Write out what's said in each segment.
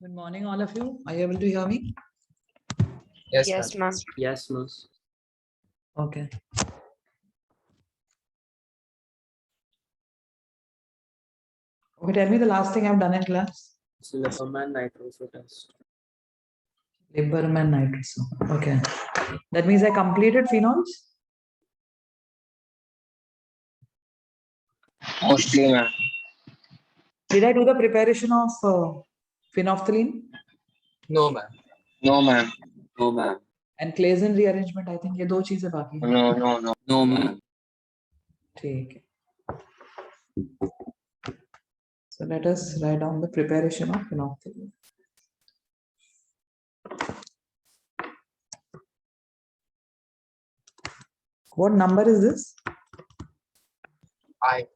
Good morning, all of you. Are you able to hear me? Yes, Yes, ma'am. Yes, ma'am. Okay. Okay, tell me the last thing I've done in class. Liberman nitroso test. Liberman nitroso. Okay. That means I completed phenols. Mostly, ma'am. Did I do the preparation of phenolphthalein No, ma'am. No, ma'am. No, ma'am. and Claisen rearrangement? I think ये दो चीजें बाकी हैं. No. No, ma'am. ठीक है. So let us write down the preparation of phenolphthalein. What number is this? I.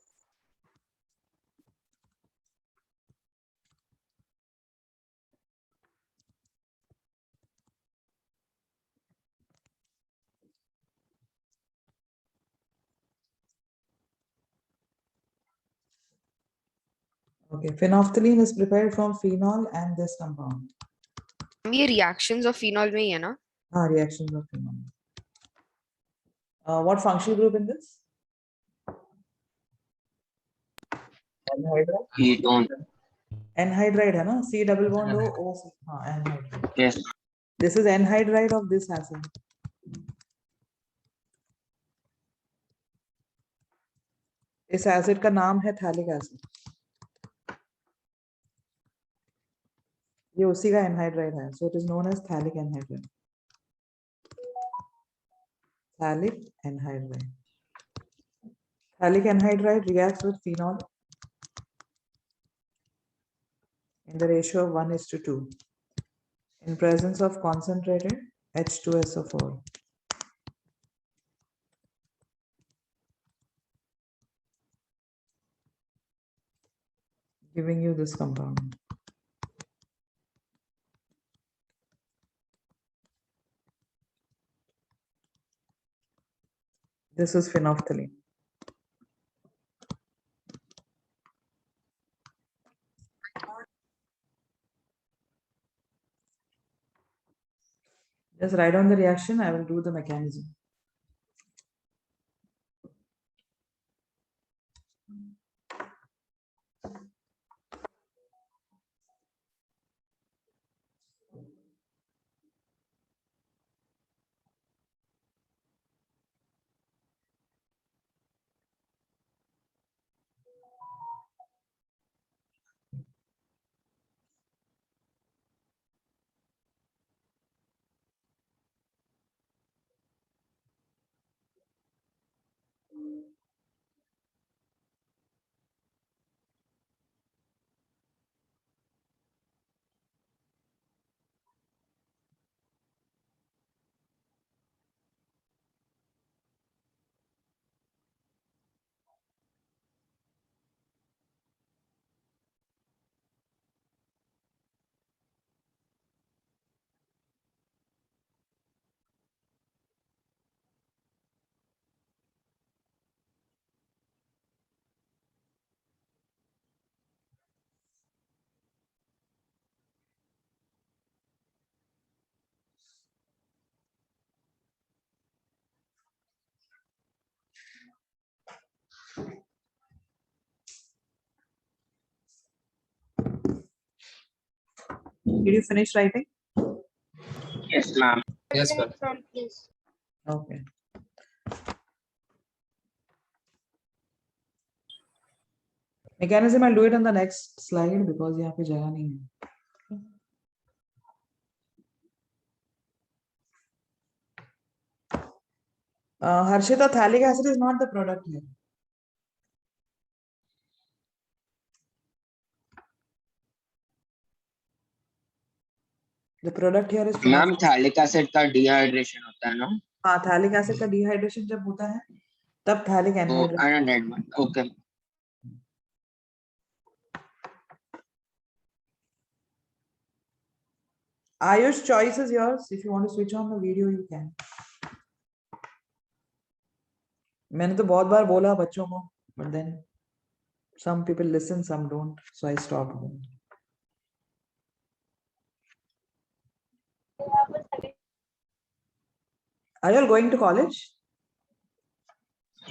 Okay, phenolphthalein is prepared from phenol and this compound. ये reactions of phenol में ही है ना? Reactions of phenol. What functional group in this? Anhydride. Ketone. Anhydride है ना? C double bond O C. हाँ, anhydride. Yes. This is anhydride of this acid. इस acid का नाम है थैलिक एसिड. ये उसी का एनहाइड्राइड है, so it is known as thalic anhydride. Thalic anhydride. Thalic anhydride reacts with phenol in the ratio of 1:2 in presence of concentrated H2SO4. Giving you this compound. This is phenolphthalein. Just write down the reaction. I will do the mechanism. Did you finish writing? Yes, ma'am. Yes, ma'am. Okay. Mechanism, I'll do it on the next slide because यहाँ पे जगह नहीं है. Harshita, thalic acid is not the product here. The product here is ma'am phthalic acid का dehydration होता है ना? हाँ, थैलिक एसिड का डिहाइड्रेशन जब होता है तब थैलिक तो anhydride. Anhydride. Okay. Ayush, choice is yours. If you want to switch on the video, you can. मैंने तो बहुत बार बोला बच्चों को, but then some people listen, some don't, so I stopped. Are you all going to college?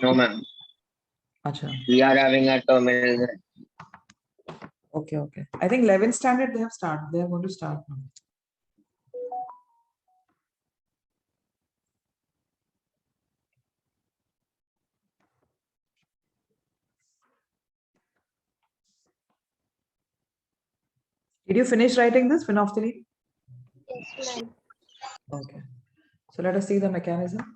No, ma'am. Acha. We are having a terminal. Okay, okay. I think 11th standard they have started. They are going to start now. Did you finish writing this phenolphthalein? Yes, ma'am. Okay. So let us see the mechanism.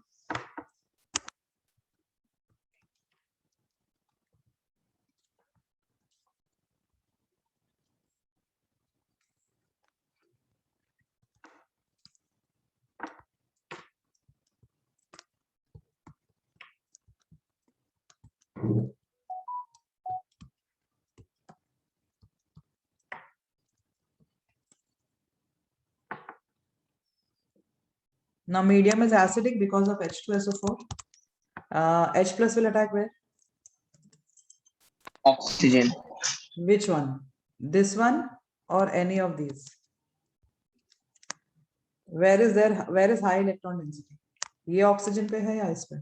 Now medium is acidic because of H2SO4. H plus will attack where? Oxygen. Which one? This one or any of these? Where is high electron density? ये oxygen पे है या इस पे?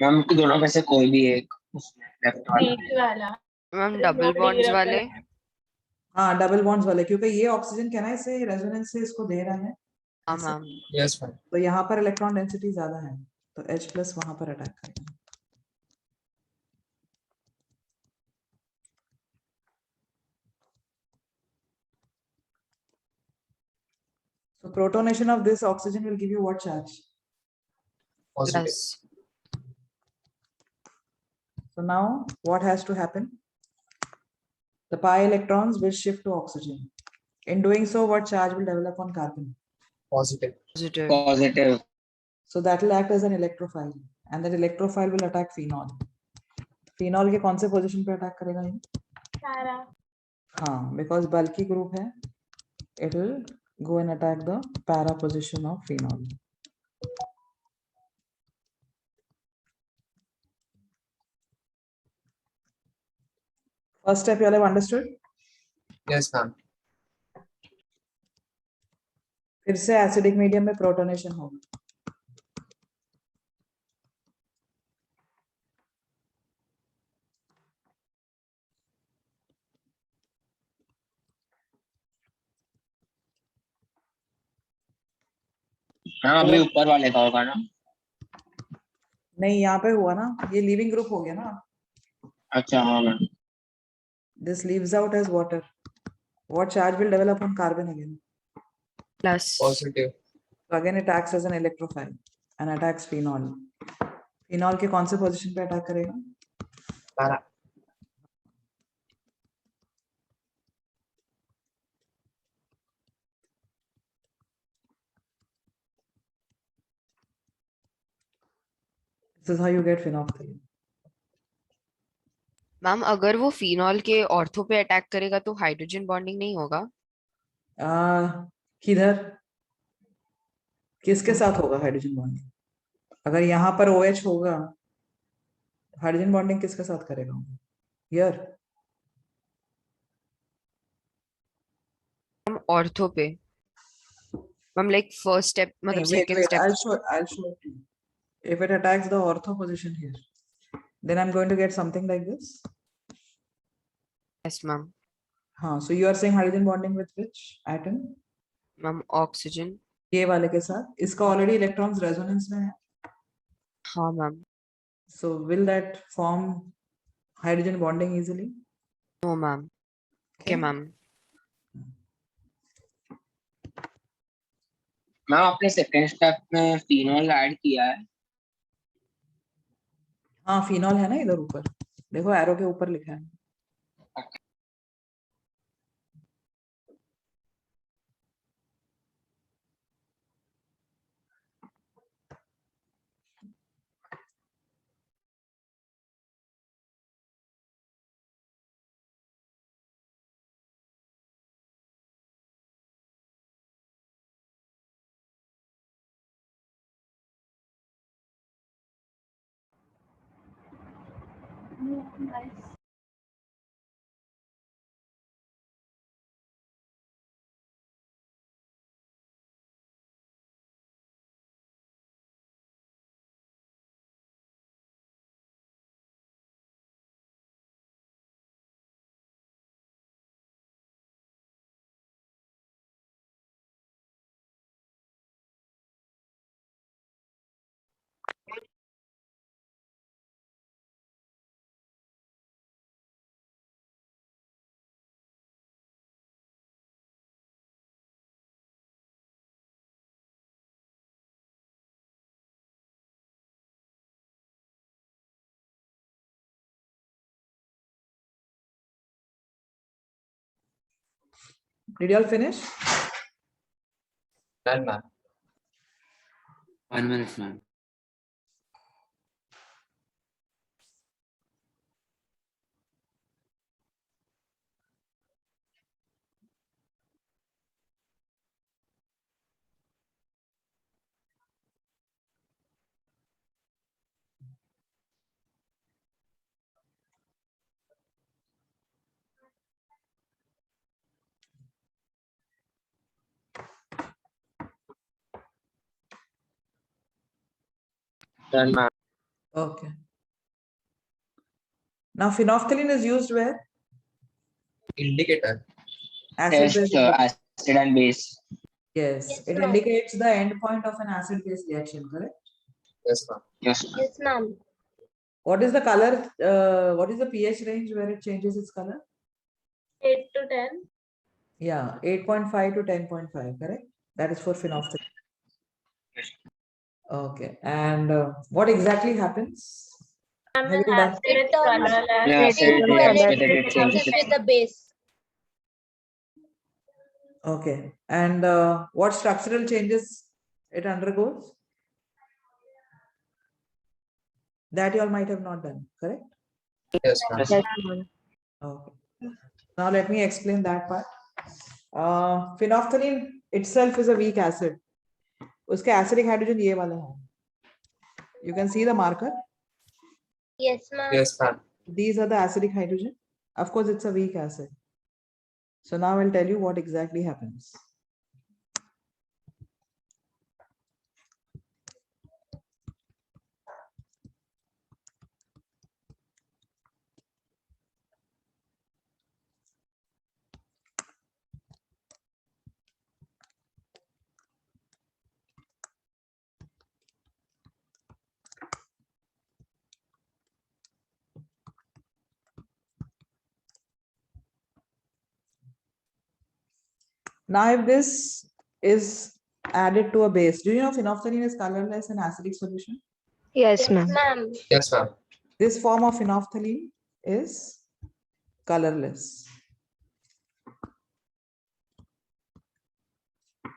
Ma'am कि दोनों में से कोई भी एक उसमें left वाला। बीच वाला मैम डबल बॉन्ड्स वाले हाँ डबल बॉन्ड्स वाले क्योंकि ये ऑक्सीजन क्या ना इसे रेजोनेंस से इसको दे रहा है हाँ ऐसे। Ma'am Yes, ma'am. तो यहाँ पर इलेक्ट्रॉन डेंसिटी ज्यादा है तो H प्लस वहां पर अटैक करेगा। So protonation of this oxygen will give you what charge? Positive. Plus So now what has to happen? The pi electrons will shift to oxygen. In doing so, what charge will develop on carbon? Positive. Positive Positive. So that will act as an electrophile, and that electrophile will attack phenol. Phenol के कौन से position पे attack करेगा ये? सारा हाँ, because bulky group है, it will go and attack the para position of phenol. First step you all have understood? Yes, ma'am. फिर से acidic medium में protonation होगा. हाँ अभी ऊपर वाले का होगा ना। नहीं यहाँ पे हुआ ना, ये leaving group हो गया ना. अच्छा हाँ ma'am. This leaves out as water. What charge will develop on carbon again? Plus Positive. So again it acts as an electrophile and attacks phenol. Phenol के कौन से position पे attack करेगा? Para. This is how you get phenolphthalein. Ma'am अगर वो phenol के ortho पे attack करेगा तो हाइड्रोजन बॉन्डिंग नहीं होगा? किधर किसके साथ होगा हाइड्रोजन बॉन्डिंग? अगर यहाँ पर OH होगा हाइड्रोजन बॉन्डिंग किसके साथ करेगा? हियर मैम ऑर्थो पे मैम लाइक फर्स्ट स्टेप मतलब wait second wait step I'll show it to you. If it attacks the ortho position here, then I'm going to get something like this. Yes ma'am हाँ, so you are saying hydrogen bonding with which atom? Ma'am oxygen ये वाले के साथ. इसका already electrons resonance में है. हाँ ma'am So will that form hydrogen bonding easily? No ma'am okay ma'am ma'am आपने सेकेंड स्टेप में फिनॉल ऐड किया है। हाँ फिनॉल है ना इधर ऊपर. देखो एरो के ऊपर लिखा है. बस Did you all finish? Done, ma'am. 1 minute, ma'am. Done, ma'am. Okay. Now phenolphthalein is used where? Indicator. Acid base. Test acid and base. Yes, Yes, it ma'am. indicates the end point of an acid base reaction, correct? Yes, ma'am. Yes, ma'am. Yes, ma'am. What is the color? What is the pH range where it changes its color? 8 to 10. Yeah, 8.5 to 10.5, correct? That is for phenolphthalein. Yes. Okay, and what exactly happens? I'm Have an you done? acid It colorless. Yeah, it acid reacts with it, it mixes changes. with the base. Okay, and what structural changes it undergoes? That you all might have not done, correct? Yes, ma'am. Yes, ma'am. Okay. Now let me explain that part. Phenolphthalein itself is a weak acid. उसके acidic hydrogen ये वाले हैं. You can see the marker. Yes, ma'am. Yes, ma'am. These are the acidic hydrogen. Of course, it's a weak acid. So now I'll tell you what exactly happens. Now, if this is added to a base, do you know phenolphthalein is colorless in acidic solution? Yes, Yes, ma'am. ma'am. Yes, ma'am. This form of phenolphthalein is colorless.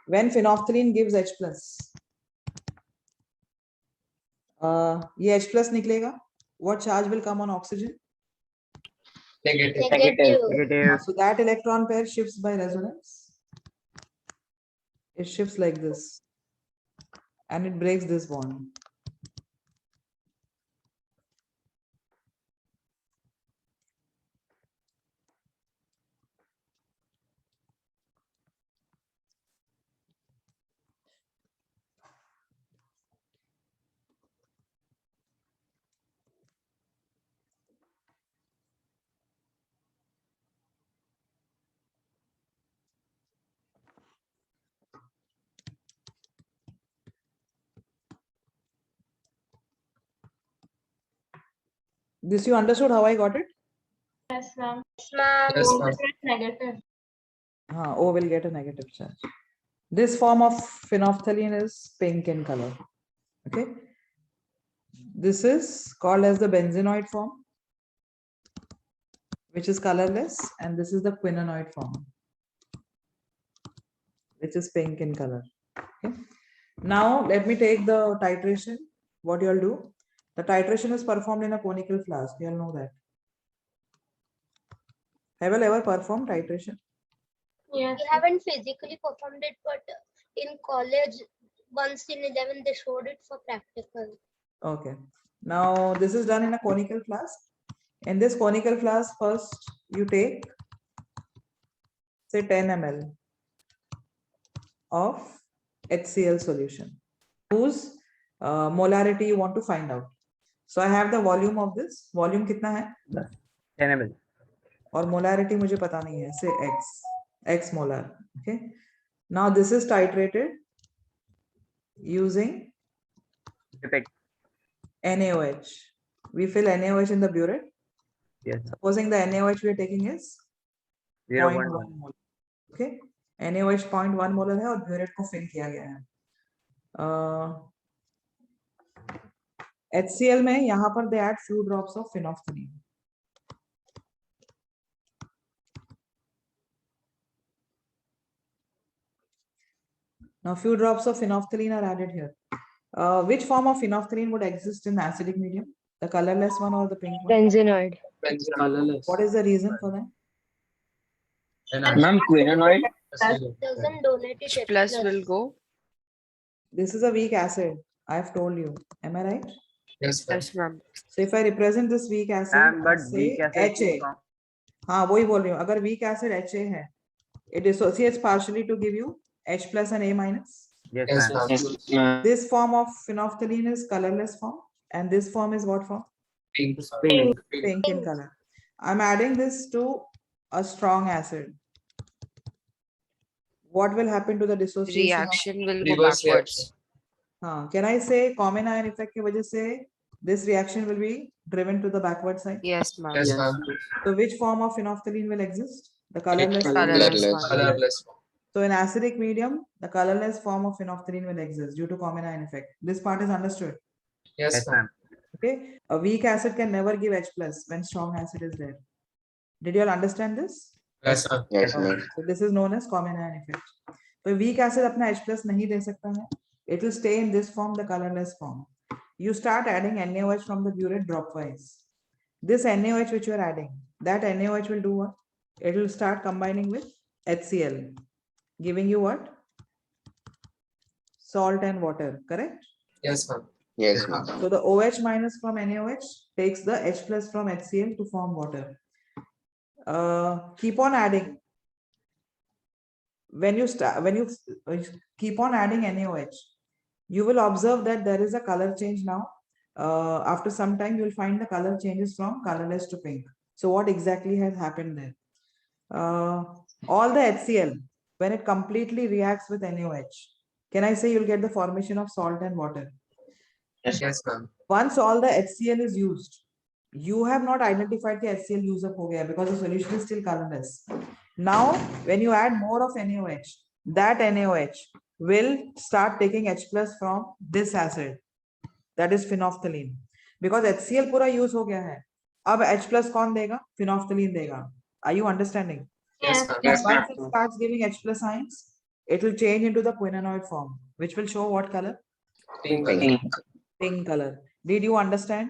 When phenolphthalein gives H plus, ये H plus निकलेगा. What charge will come on oxygen? Negative. Negative. Negative. So that electron pair shifts by resonance. It shifts like this, and it breaks this bond. This you understood how I got it? Yes, ma'am. Yes, ma'am. Yes, ma'am. Negative. O will get a negative charge. This form of phenolphthalein is pink in color. Okay. This is called as the benzenoid form, which is colorless, and this is the quinonoid form, which is pink in color. Okay. Now let me take the titration. What you all do? The titration is performed in a conical flask. You all know that. Have you ever performed titration? Yes. We haven't physically performed it, but in college, once in 11, they showed it for practical. Okay. Now this is done in a conical flask. In this conical flask, first you take, say, 10 ml of HCl solution, whose molarity you want to find out. So I have the volume of this. Volume कितना है? 10 ml. और molarity मुझे पता नहीं है. Say x molar. Okay. Now this is titrated using Pipette. NaOH. We fill NaOH in the burette. Yes. Supposing the NaOH we are taking is 0.1 molar. Okay. NaOH 0.1 molar है और burette को fill किया गया है. HCl में यहाँ पर they add few drops of phenolphthalein. Now few drops of phenolphthalein are added here. Which form of phenolphthalein would exist in acidic medium? The colorless one or the pink one? Benzenoid. Benzene. Colorless. What is the reason for that? Ma'am, quinonoid. Doesn't donate it H plus will go. This is a weak acid. I've told you. Am I right? Yes, ma'am. Yes, ma'am. So if I represent this weak acid, Ma'am, I but say weak acid HA. from हाँ वही बोल रही हूँ. अगर weak acid HA है, it dissociates partially to give you H plus and A minus. yes, Yes, ma'am. ma'am. Yes, ma'am. This form of phenolphthalein is colorless form, and this form is what form? Pink. Pink. Pink in color. I'm adding this to a strong acid. What will happen to the dissociation? Reaction will go Reverse backwards. Can I say common ion effect की वजह से this reaction will be driven to the backward side? Yes, ma'am. Yes, Yes. ma'am. So which form of phenolphthalein will exist? The colorless. Colorless one. Colorless one. So in acidic medium, the colorless form of phenolphthalein will exist due to common ion effect. This part is understood. Yes, Yes, ma'am. ma'am. Okay. A weak acid can never give H plus when strong acid is there. Did you all understand this? Yes, ma'am. Yes, ma'am. Okay, so this is known as common ion effect. So weak acid अपना H plus नहीं दे सकता है. It will stay in this form, the colorless form. You start adding NaOH from the burette dropwise. This NaOH which you are adding, that NaOH will do what? It will start combining with HCl, giving you what? Salt and water, correct? Yes, ma'am. Yes, ma'am. So the OH minus from NaOH takes the H plus from HCl to form water. Keep on adding. When you keep on adding NaOH, you will observe that there is a color change now. After some time, you will find the color changes from colorless to pink. So what exactly has happened there? All the HCl, when it completely reacts with NaOH, can I say you'll get the formation of salt and water? Yes, ma'am. Once all the HCl is used, you have not identified the HCl use up ho gaya because the solution is still colorless. Now, when you add more of NaOH, that NaOH will start taking H plus from this acid, that is phenolphthalein, because HCl पूरा use हो गया है. अब H plus कौन देगा? Phenolphthalein देगा. Are you understanding? Yes, ma'am. Yes, ma'am. Once it starts giving H plus ions, it will change into the quinonoid form, which will show what color? Pink color. Pink. Pink color. Did you understand?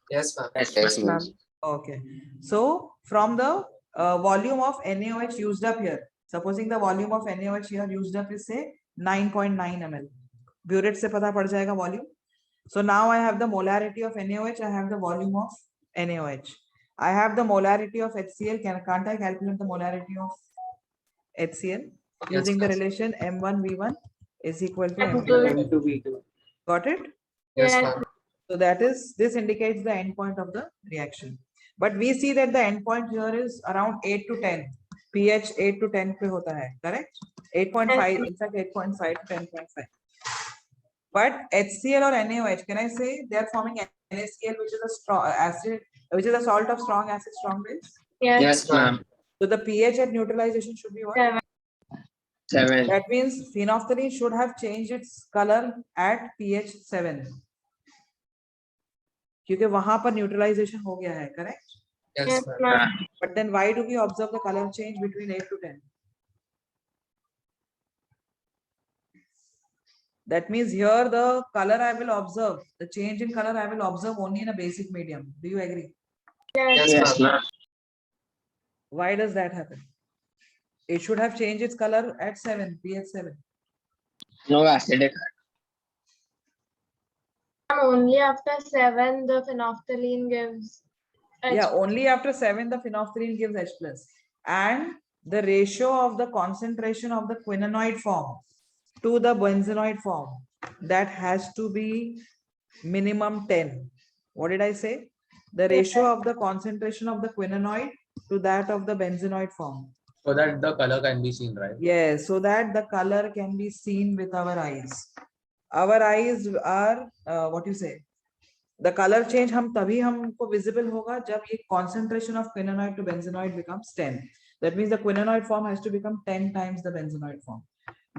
Yes, ma'am. Yes, ma'am. Okay. So from the volume of NaOH used up here, supposing the volume of NaOH here used up is say 9.9 ml. Burette से पता पड़ जाएगा volume. So now I have the molarity of NaOH. I have the volume of NaOH. I have the molarity of HCl. Can't I calculate the molarity of HCl using the yes. relation M1V1 is equal to M2? M2V2. Got it? Yes, ma'am. So that is, this indicates the end point of the reaction. But we see that the end point here is around 8 to 10. pH 8 to 10 पे होता है, correct? 8.5, in fact 8.5 to 10.5. But HCl or NaOH, can I say they are forming NaCl, which is a strong acid, which is a salt of strong acid, strong base? Yes, ma'am. So the pH at neutralization should be what? 7. That means phenolphthalein should have changed its color at pH 7. क्योंकि वहां पर neutralisation हो गया है, correct? Yes, ma'am. But then why do we observe the color change between 8 to 10? That means here the color I will observe, the change in color I will observe only in a basic medium. Do you agree? Yes, Yes, ma'am. ma'am. Why does that happen? It should have changed its color at 7, pH 7. No acidic. Only after 7 the phenolphthalein gives H. Yeah, only after 7 the phenolphthalein gives H plus. And the ratio of the concentration of the quinonoid form to the benzenoid form, that has to be minimum 10. What did I say? The ratio of the concentration of the quinonoid to that of the benzenoid form. So that the color can be seen, right? Yes, so that the color can be seen with our eyes. Our eyes are what you say, the color change हम तभी हमको visible होगा जब ये concentration of quinonoid to benzenoid becomes 10. That means the quinonoid form has to become 10 times the benzenoid form.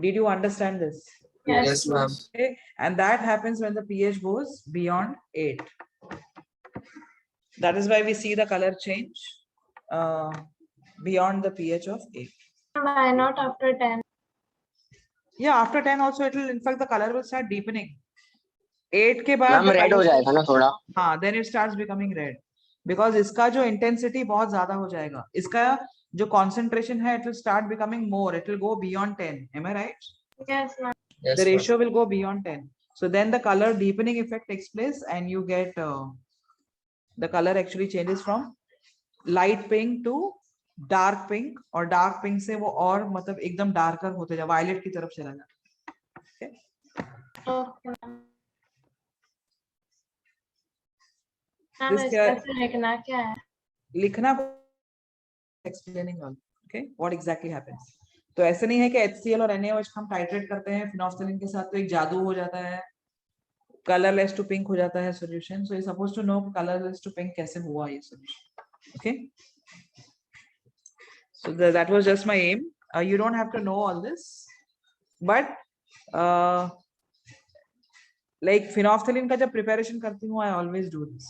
Did you understand this? Yes, ma'am. Okay, and that happens when the pH goes beyond 8. That is why we see the color change beyond the pH of 8. Why not after 10? Yeah, after 10 also it will, in fact, the color will start deepening. 8 के बाद ma'am the red हो color- जाएगा ना थोड़ा. हाँ, then it starts becoming red because इसका जो intensity बहुत ज्यादा हो जाएगा. इसका जो concentration है, it will start becoming more. It will go beyond 10. Am I right? Yes, ma'am. Yes, The ma'am. ratio will go beyond 10. So then the color deepening effect takes place and you get the color actually changes from light pink to dark pink, और dark pink से वो और मतलब एकदम darker होते जाए, violet की तरफ चला जाए. Okay, ma'am. मैम This इसका here- से लिखना क्या है? लिखना explaining all. Okay, what exactly happens. तो ऐसे नहीं है कि HCl और NaOH हम टाइट्रेट करते हैं फिनोल्फथालीन के साथ तो एक जादू हो जाता है, कलरलेस टू पिंक हो जाता है solution. So you suppose to know colourless to pink कैसे हुआ ये solution. Okay, so that was just my aim. You don't have to know all this, but like phenolphthalein का जब preparation करती हूँ, I always do this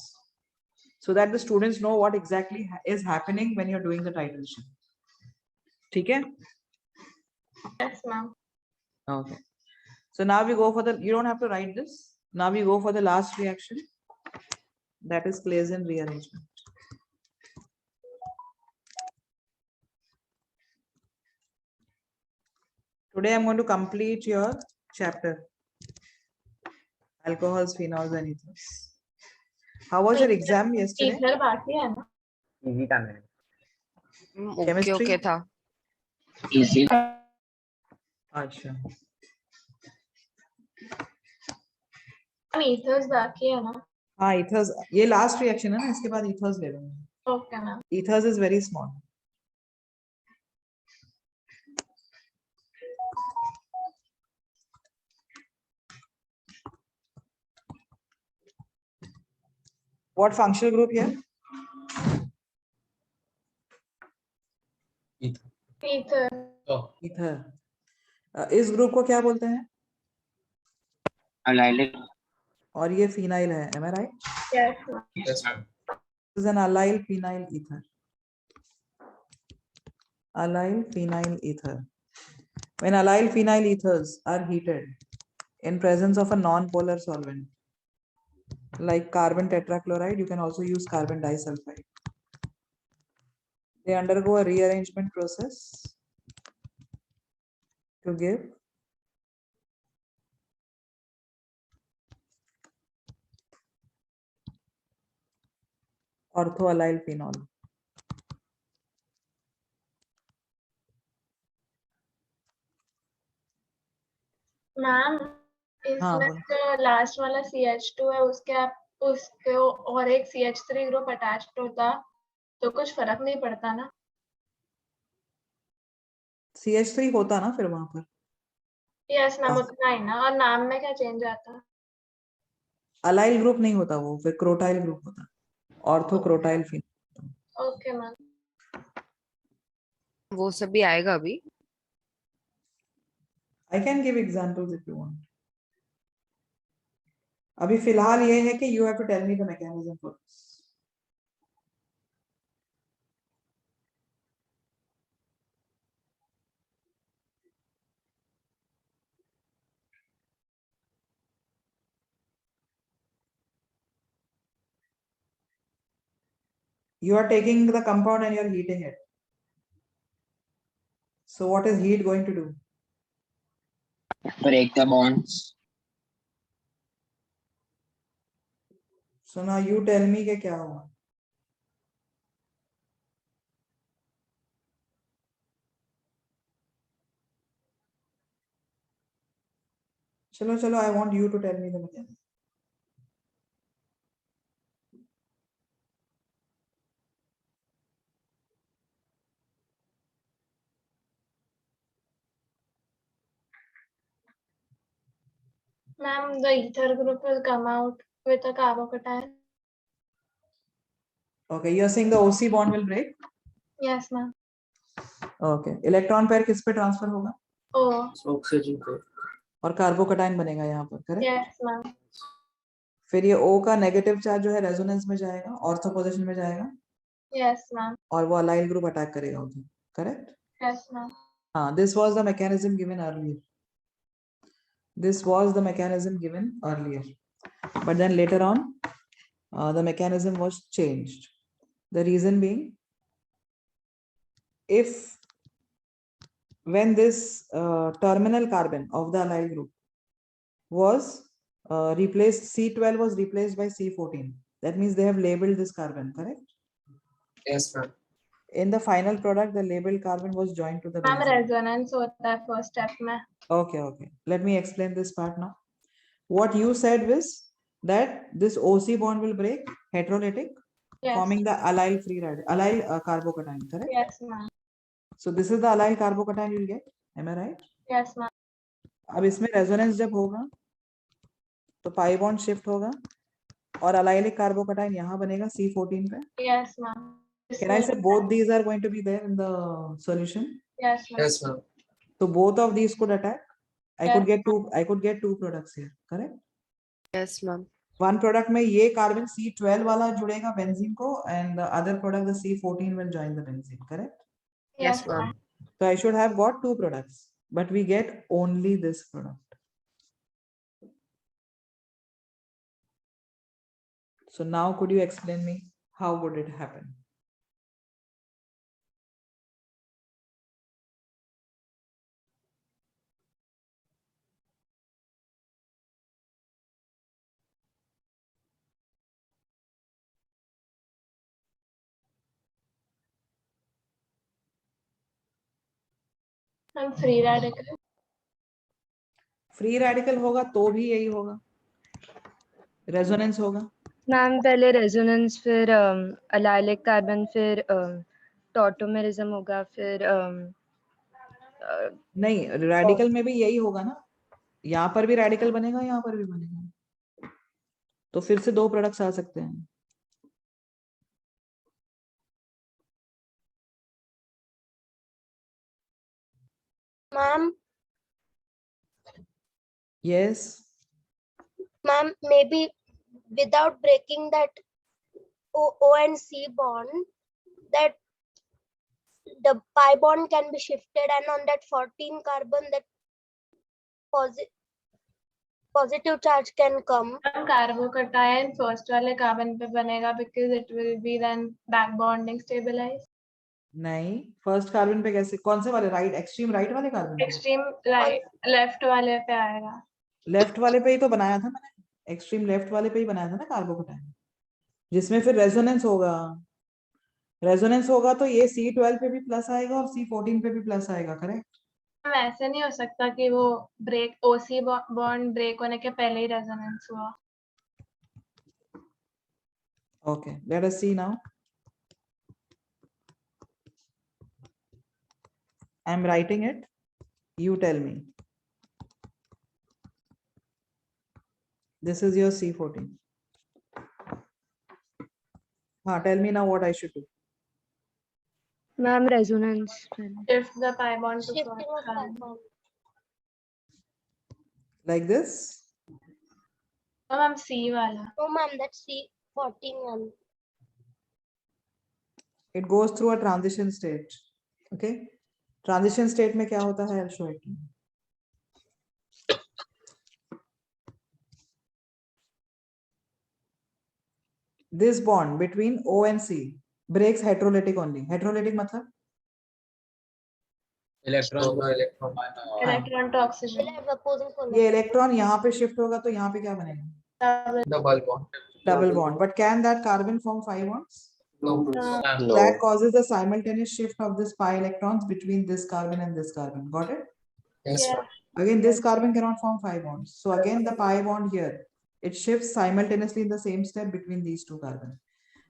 so that the students know what exactly is happening when you're doing the titration. ठीक है? Yes, ma'am. Okay. So now we go for the, you don't have to write this. Now we go for the last reaction. That is Claisen rearrangement. Today I'm going to complete your chapter. Alcohols, phenols and ethers. How was your exam yesterday? Ether बाकी है ना? Easy था ma'am. Okay Chemistry? Okay था. Easy. अच्छा. Ma'am ethers बाकी है ना? हाँ, ethers, ये last reaction है ना, इसके बाद ethers ले लूंगी. Okay, ma'am. Ethers is very small. What functional group here? Ether. Oh, Ether. इस ग्रुप को क्या बोलते हैं? अलाइलिक. और ये फिनाइल है. Am I right? Yes, ma'am. Yes, ma'am. This is an allyl phenyl ether. Allyl phenyl ether. When allyl phenyl ethers are heated in presence of a non-polar solvent, like carbon tetrachloride, you can also use carbon disulfide. They undergo a rearrangement process to give orthoallyl phenol. Ma'am हाँ, इसमें बोलो. जो last वाला CH2 है उसके और एक CH3 group attached होता तो कुछ फर्क नहीं पड़ता ना? CH3 होता ना फिर वहां पर. यस मैम, हाँ. उतना ही ना. और नाम में क्या चेंज आता? अलाइल ग्रुप नहीं होता, वो फिर क्रोटाइल ग्रुप होता. ऑर्थोक्रोटाइल फिनोल. Okay ma'am. वो सब भी आएगा अभी. I can give examples if you want. अभी फिलहाल ये है कि you have to tell me the mechanism for this. You are taking the compound and you are heating it. So what is heat going to do? break the bonds. So now you tell me कि क्या होगा. चलो चलो, I want you to tell me the mechanism. Ma'am, the ether group will come out with a carbocation. Okay, you are saying the OC bond will break. Yes, ma'am. Okay, electron pair किस पे transfer होगा? Oh, Oxygen को. और कार्बोकटाइन बनेगा यहाँ पर, correct? yes, ma'am. फिर ये O का नेगेटिव चार्ज जो है रेजोनेंस में जाएगा, ऑर्थो पोजीशन में जाएगा, Yes, ma'am. और वो अलाइल ग्रुप अटैक करेगा उधर, करेक्ट? Yes, ma'am. हाँ, this was the mechanism given earlier. This was the mechanism given earlier, but then later on the mechanism was changed. The reason being, if when this terminal carbon of the allyl group was replaced, C12 was replaced by C14, that means they have labeled this carbon, correct? Yes, ma'am. In the final product, the labeled carbon was joined to the ma'am benzene. Resonance होता है first step में. Okay. Let me explain this part now. What you said was that this OC bond will break heterolytic, Yes. forming the allyl free radical, allyl carbocation, correct? Yes, ma'am. So this is the allyl carbocation you'll get. Am I right? Yes, ma'am. अब इसमें resonance जब होगा तो pi bond shift होगा और allylic कार्बोकटाइन यहाँ बनेगा C14 पे. Yes, ma'am. Can I say both these are going to be there in the solution? Yes, ma'am. Yes, ma'am. So both of these could attack. I could get two products here, correct? Yes, ma'am. One product में ये carbon C12 वाला जुड़ेगा benzene को, and the other product, the C14 will join the benzene, correct? Yes, ma'am. So I should have got two products, but we get only this product. So now could you explain me how would it happen? Ma'am free radical. Free radical होगा तो भी यही होगा, resonance होगा. Ma'am पहले resonance, फिर allylic carbon, फिर tautomerism होगा, फिर नहीं, रेडिकल में भी यही होगा ना. यहाँ पर भी रेडिकल बनेगा, यहाँ पर भी बनेगा, तो फिर से दो प्रोडक्ट्स आ सकते हैं. Ma'am, Yes. ma'am, maybe without breaking that O and C bond, that the pi bond can be shifted, and on that 14 carbon, that positive charge can come. Carbocation first वाले कार्बन पे बनेगा because it will be then back bonding stabilized. नहीं, first carbon पे कैसे, कौन से वाले, right, extreme right वाले कार्बन? एक्सट्रीम राइट लेफ्ट वाले पे आएगा. लेफ्ट वाले पे ही तो बनाया था मैंने, एक्सट्रीम लेफ्ट वाले पे ही बनाया था ना कार्बोकटाइन, जिसमें फिर रेजोनेंस होगा. रेजोनेंस होगा तो ये C12 पे भी प्लस आएगा और C14 पे भी प्लस आएगा, करेक्ट? ऐसे नहीं हो सकता कि वो ब्रेक ओसी बॉन्ड ब्रेक होने के पहले ही रेजोनेंस हुआ. Okay, let us see now. I'm writing it. You tell me. This is your C14. Tell me now what I should do. Ma'am resonance. If the pi bond to Shifting first of pi carbon. bond. Like this. तो ma'am सी वाला. No, ma'am, that's C14 one. It goes through a transition state. Okay. Transition state में क्या होता है? I'll show it to you. This bond between O and C breaks heterolytic only. Heterolytic मतलब? Electron. दोनों electron. Electron to oxygen. Still have opposing polar. ये electron यहाँ पे shift होगा तो यहाँ पे क्या बनेगा? Double bond. Double bond. But can that carbon form 5 bonds? No. No. That causes the simultaneous shift of this pi electrons between this carbon and this carbon. Got it? Yes, Yeah. ma'am. Again, this carbon cannot form 5 bonds. So again, the pi bond here, it shifts simultaneously in the same step between these two carbons.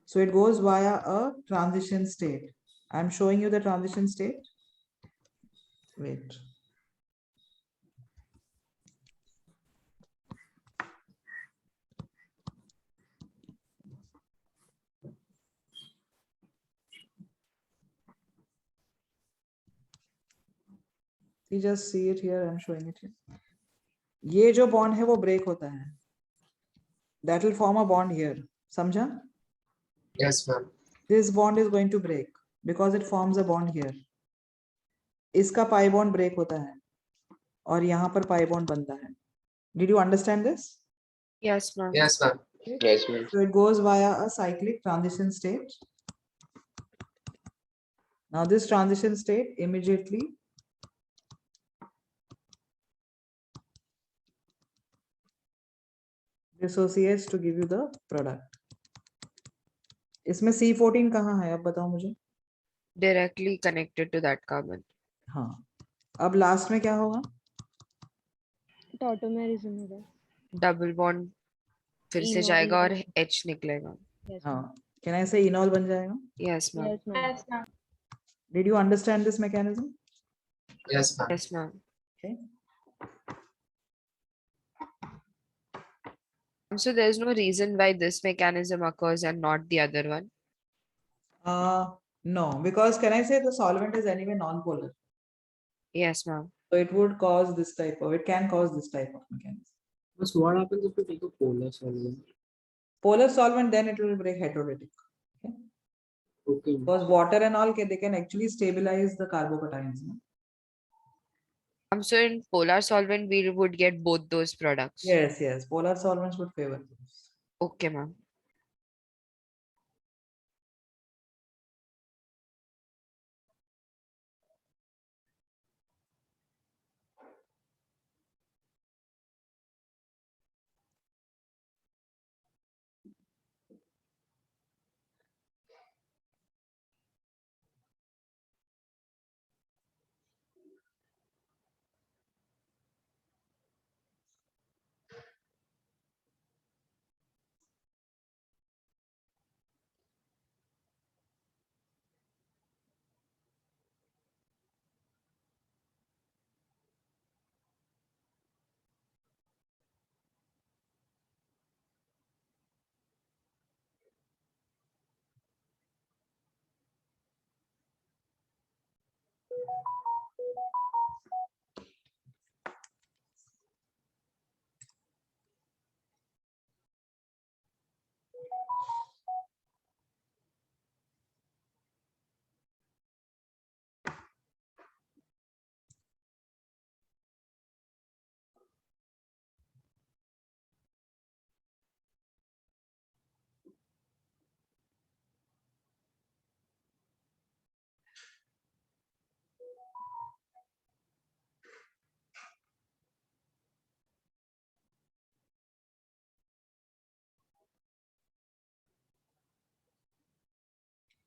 So it goes via a transition state. I'm showing you the transition state. Wait. You just see it here. I'm showing it here. ये जो bond है वो break होता है. That will form a bond here. समझा? Yes, ma'am. This bond is going to break because it forms a bond here. इसका pi bond break होता है और यहाँ पर pi bond बनता है. Did you understand this? Yes, ma'am. Yes, ma'am. Yes, ma'am. So it goes via a cyclic transition state. Now this transition state immediately dissociates to give you the product. इसमें C14 कहाँ है अब बताओ मुझे. Directly connected to that carbon. हाँ. अब last में क्या होगा? Tautomerism होगा. Double bond फिर से Enol जाएगा और निकलेगा. H निकलेगा. Yes, हाँ. ma'am. Can I say enol बन जाएगा? Yes, ma'am. Yes, ma'am. Yes, ma'am. Did you understand this mechanism? Yes, ma'am. Yes, ma'am. Okay. So there's no reason why this mechanism occurs and not the other one. No, because can I say the solvent is anyway non-polar, Yes, ma'am. so it would cause this type of. It can cause this type of mechanism. So what happens if you take a polar solvent? Polar solvent, then it will break heterolytic. Okay. Because water and all, they can actually stabilize the carbocations. No? So in polar solvent, we would get both those products. Yes, yes. Polar solvents would favor this. Okay, ma'am.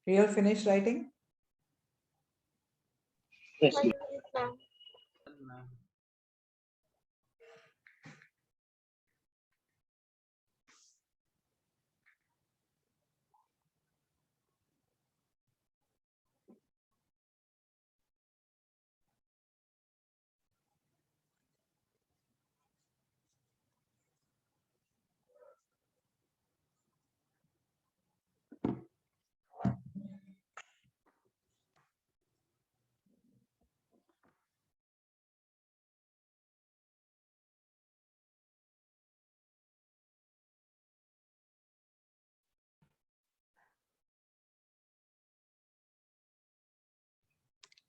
You all finished writing? Yes, Yes, ma'am. ma'am.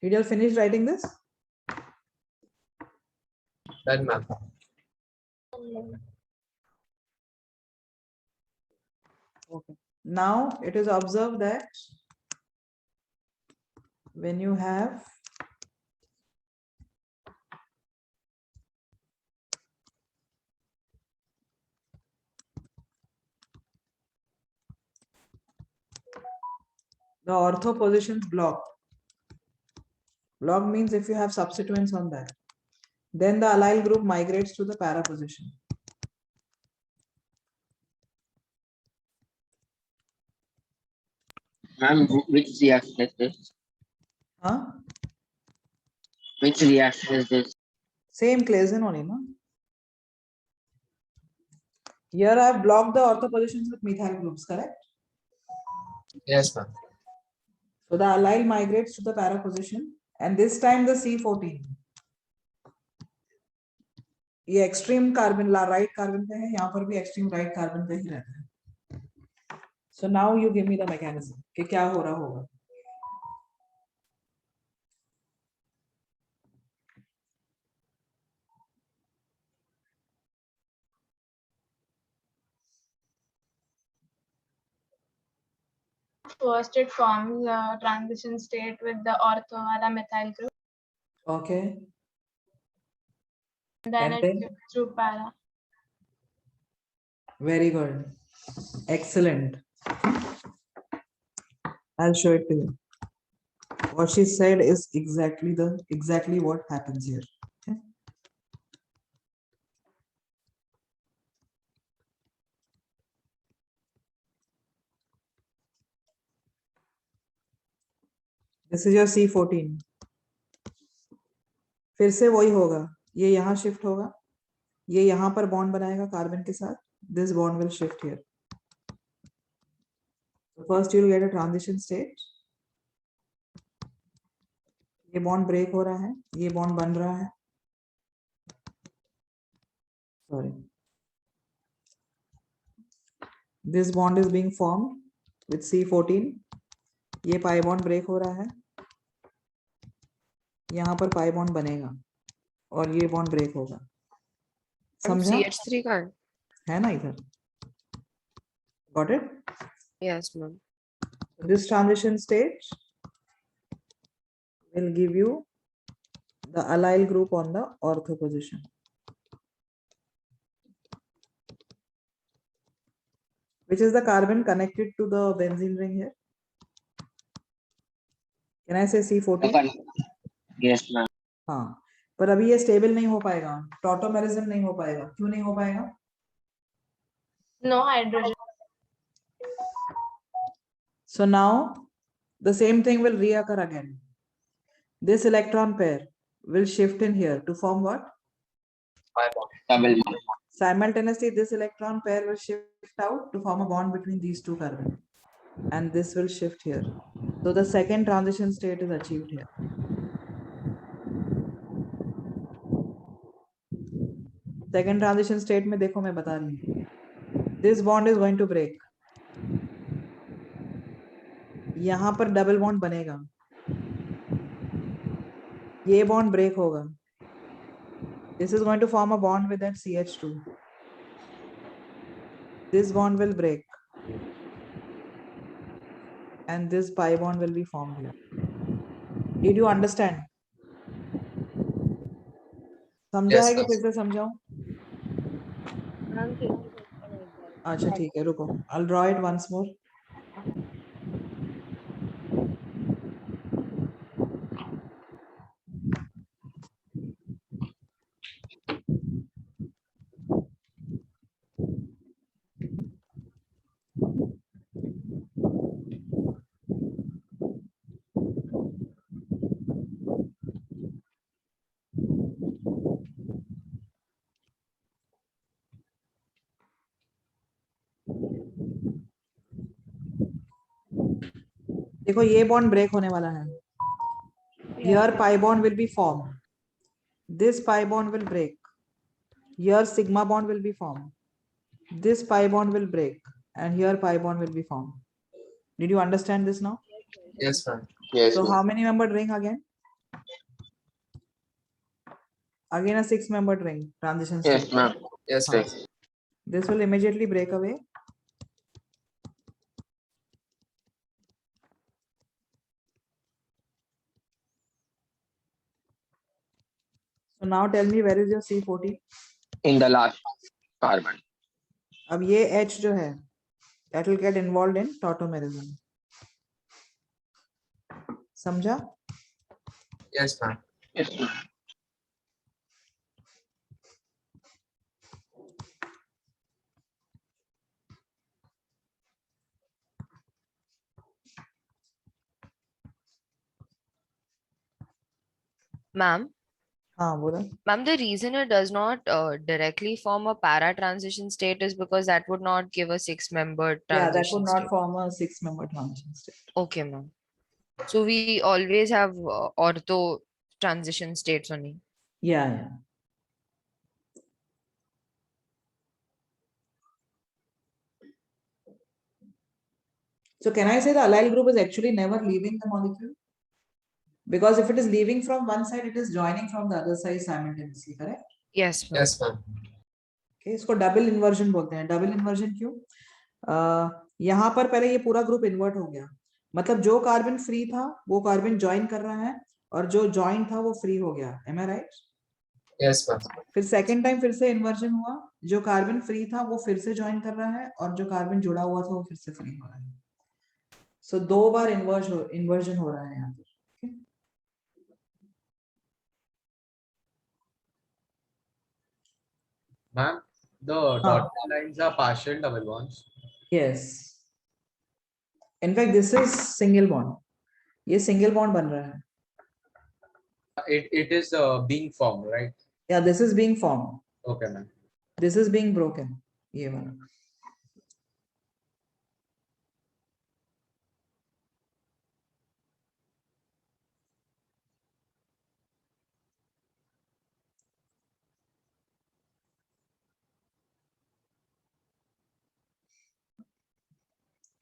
Did you all finish writing this? Done, ma'am. Okay. Now it is observed that when you have the ortho positions blocked. Block means if you have substituents on that, then the allyl group migrates to the para position. Ma'am, which reaction is this? Huh? Which reaction is this? Same Claisen only, no? Here I have blocked the ortho positions with methyl groups, correct? Yes, ma'am. So the allyl migrates to the para position, and this time the C14. ये extreme carbon right carbon पे है, यहाँ पर भी extreme right carbon पे ही रहता है. So now you give me the mechanism कि क्या हो रहा होगा. First, it forms a transition state with the ortho wala methyl group. Okay. Then And it then? shifts to para. Very good. Excellent. I'll show it to you. What she said is exactly what happens here. Okay. This is your C14. फिर से वही होगा, ये यहाँ shift होगा, ये यहाँ पर बॉन्ड बनाएगा कार्बन के साथ. This bond will shift here. So first you will get a transition state. ये बॉन्ड ब्रेक हो रहा है, ये बॉन्ड बन रहा है. Sorry. This bond is being formed with C14. ये पाई बॉन्ड ब्रेक हो रहा है, यहाँ पर पाई बॉन्ड बनेगा और ये बॉन्ड ब्रेक होगा. समझा? CH3 का है ना इधर? Got it? yes ma'am. This transition state will give you the allyl group on the ortho position. Which is the carbon connected to the benzene ring here? Can I say C14? Yes, ma'am. हाँ, पर अभी ये stable नहीं हो पाएगा, tautomerism नहीं हो पाएगा. क्यों नहीं हो पाएगा? No hydrogen. So now the same thing will reoccur again. This electron pair will shift in here to form what? Pi bond. Double bond. Simultaneously, this electron pair will shift out to form a bond between these two carbons, and this will shift here. So the second transition state is achieved here. Second transition state में देखो मैं बता रही हूँ. This bond is going to break. यहाँ पर double bond बनेगा, ये बॉन्ड ब्रेक होगा. This is going to form a bond with that CH2. This bond will break, and this pi bond will be formed here. Did you understand? समझा Yes, है कि ma'am. फिर से समझाऊं? अच्छा ठीक है, रुको. I'll draw it once more. देखो ये बॉन्ड ब्रेक होने वाला है. Here pi bond will be formed. This pi bond will break. Here sigma bond will be formed. This pi bond will break, and here pi bond will be formed. Did you understand this now? Yes, ma'am. Yes, So ma'am. how many membered ring again? Again a 6-membered ring. Transition Yes, state. ma'am. Yes, Huh. ma'am. This will immediately break away. So now tell me where is your C14? In the last carbon. अब ये H जो है, that will get involved in tautomerism. समझा? Yes, ma'am. Yes, ma'am. Ma'am, हाँ बोला. ma'am, the reason it does not directly form a para transition state is because that would not give a 6-membered Yeah, that transition would not state. form a 6-membered transition state. Okay, ma'am. So we always have ortho transition states only. Yeah, yeah. So can I say the allyl group is actually never leaving the molecule? Because if it is leaving from one side, it is joining from the other side simultaneously, correct? Yes, ma'am. Yes, ma'am. Okay, इसको double inversion बोलते हैं. Double inversion क्यों? यहाँ पर पहले ये पूरा group invert हो गया, मतलब जो कार्बन फ्री था वो कार्बन ज्वाइन कर रहा है और जो ज्वाइन था वो फ्री हो गया. एम आई राइट? Yes, ma'am. फिर सेकेंड टाइम फिर से इन्वर्जन हुआ, जो कार्बन फ्री था वो फिर से ज्वाइन कर रहा है और जो कार्बन जुड़ा हुआ था वो फिर से फ्री हो रहा है. सो 2 बार इन्वर्जन हो रहा है यहाँ पर. Ma'am, the dotted lines are partial double bonds. Yes, in fact this is single bond. ये सिंगल बॉन्ड बन रहा है. It is being formed, right? या this is being form, Okay, ma'am. This is being broken. ये वाला.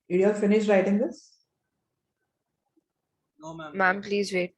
Did you all finish writing this? No, ma'am. Ma'am, please wait.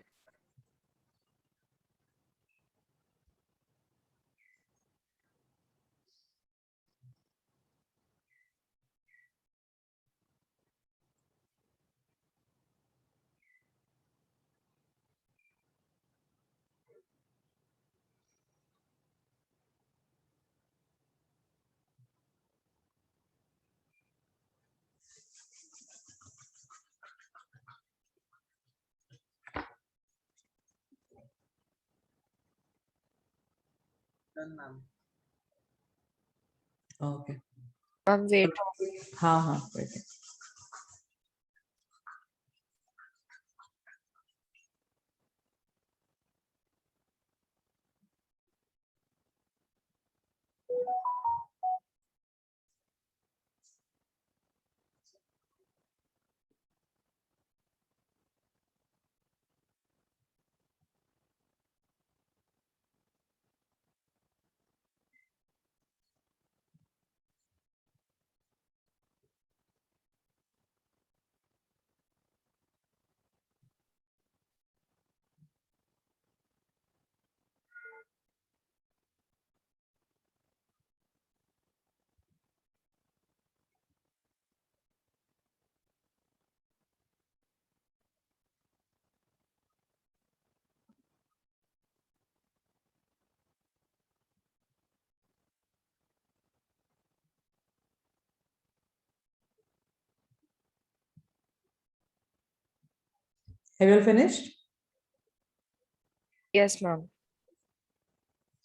Done, ma'am. Okay. Ma'am, wait. हाँ हाँ wait. Have you all finished? Yes, ma'am.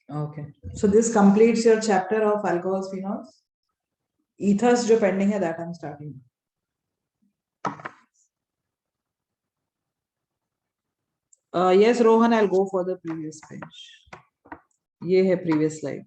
Okay. So this completes your chapter of alcohols, phenols. Ethers जो pending है that I'm starting. Yes, Rohan, I'll go for the previous page. ये है previous slide.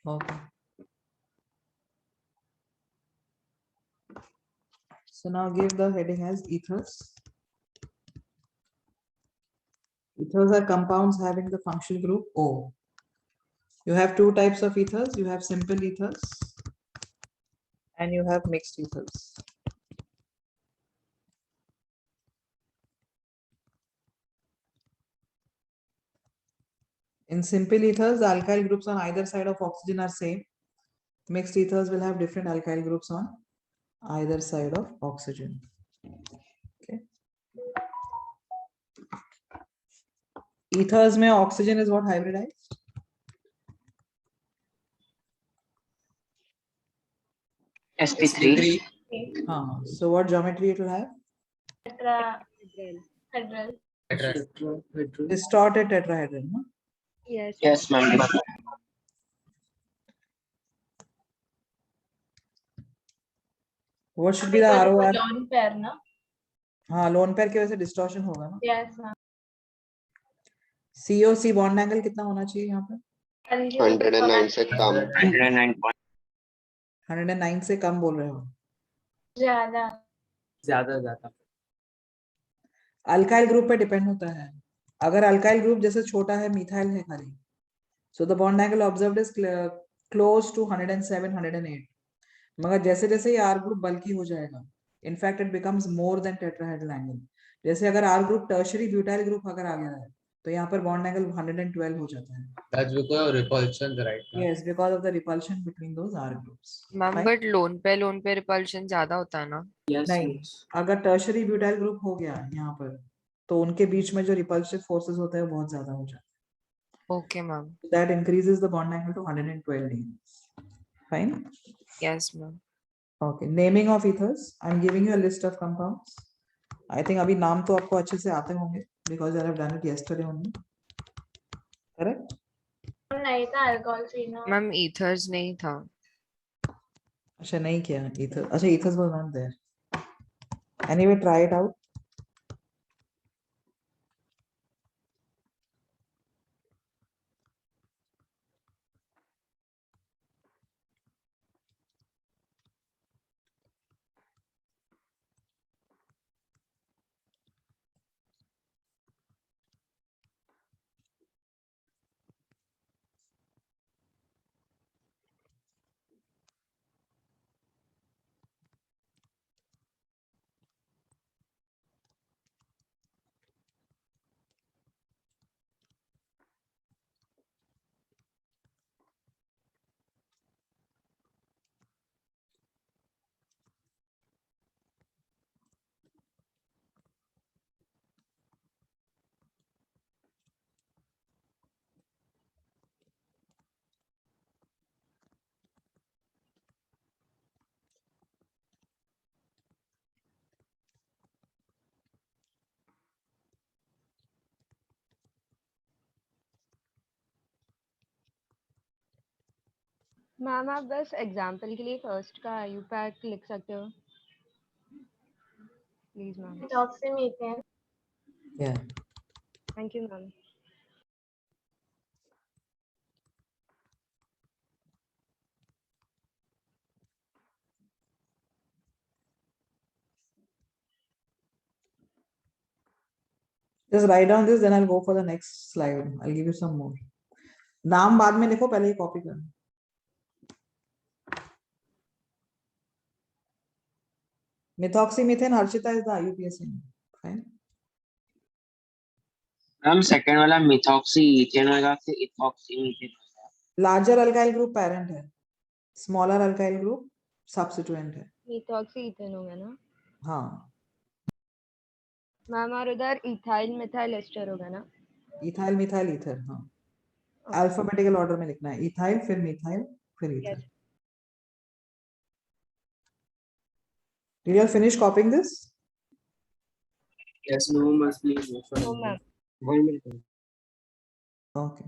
Okay. So now give the heading as ethers. Ethers are compounds having the functional group O. You have two types of ethers. You have simple ethers and you have mixed ethers. In simple ethers, the alkyl groups on either side of oxygen are same. Mixed ethers will have different alkyl groups on either side of oxygen. Okay. Ethers mein oxygen is what hybridized? sp3. So what geometry it will have? Tetrahedral. Tetrahedral. Distorted tetrahedral. No? Yes. Yes, ma'am. What should be the ROR? Lone pair ना? हाँ, lone pair की वजह से distortion होगा ना? Yes ma'am. COC bond angle कितना होना चाहिए यहाँ पे? 109 से कम. 109 से कम बोल रहे हो? ज्यादा. ज्यादा. अल्काइल ग्रुप पे डिपेंड होता है. अगर अल्काइल ग्रुप जैसे छोटा है, मिथाइल है खाली, so the bond angle observed is close to 107, 108. मगर जैसे जैसे ये R group बल्की हो जाएगा, in fact it becomes more than tetrahedral angle. जैसे अगर R group tertiary butyl group अगर आ गया है, तो यहाँ पर bond angle 112 हो जाता है. That's because of repulsion, right? ma'am? Yes, because of the repulsion between those R groups. Ma'am Fine? But loan पे रिपल्शन ज्यादा होता है ना? Yes, नहीं, yes. अगर टर्शरी ब्यूटाइल ग्रुप हो गया यहाँ पर, तो उनके बीच में जो रिपल्सिव फोर्सेस होते हैं वो बहुत ज्यादा हो जाते ओके मैम. हैं. That increases the bond angle to 112 degrees. Fine. Yes ma'am. Okay. Naming of ethers. I'm giving you a list of compounds. I think अभी नाम तो आपको अच्छे से आते होंगे because I have done it yesterday only. Correct? नहीं था अल्कोहल फिनॉल। मैम ईथर्स नहीं था. अच्छा नहीं किया ether. अच्छा ethers was not there. Anyway, try it out. Ma'am आप बस एग्जाम्पल के लिए फर्स्ट का आयु पैक लिख सकते हो प्लीज मैम. डॉक्सीमीथेन। Yeah. Thank you ma'am. Just write down this, then I'll go for the next slide. I'll give you some more. नाम बाद में लिखो, पहले ही कॉपी करो. Methoxymethan, Harshita, is the IUPAC name. Fine. Ma'am second वाला methoxy ethane होगा फिर ethoxy methane. Larger alkyl group parent है. Smaller alkyl group substituent है. मिथॉक्सी इथेन होगा ना हाँ. मैम? और उधर इथाइल मिथाइल एस्टर होगा ना? Ethyl, methyl, ether. हाँ. Okay. Alphabetical order में लिखना है. Ethyl, फिर methyl, फिर ether. Yes. Did you all finish copying this? Yes, no, must be. No ma'am. 1 minute. Okay.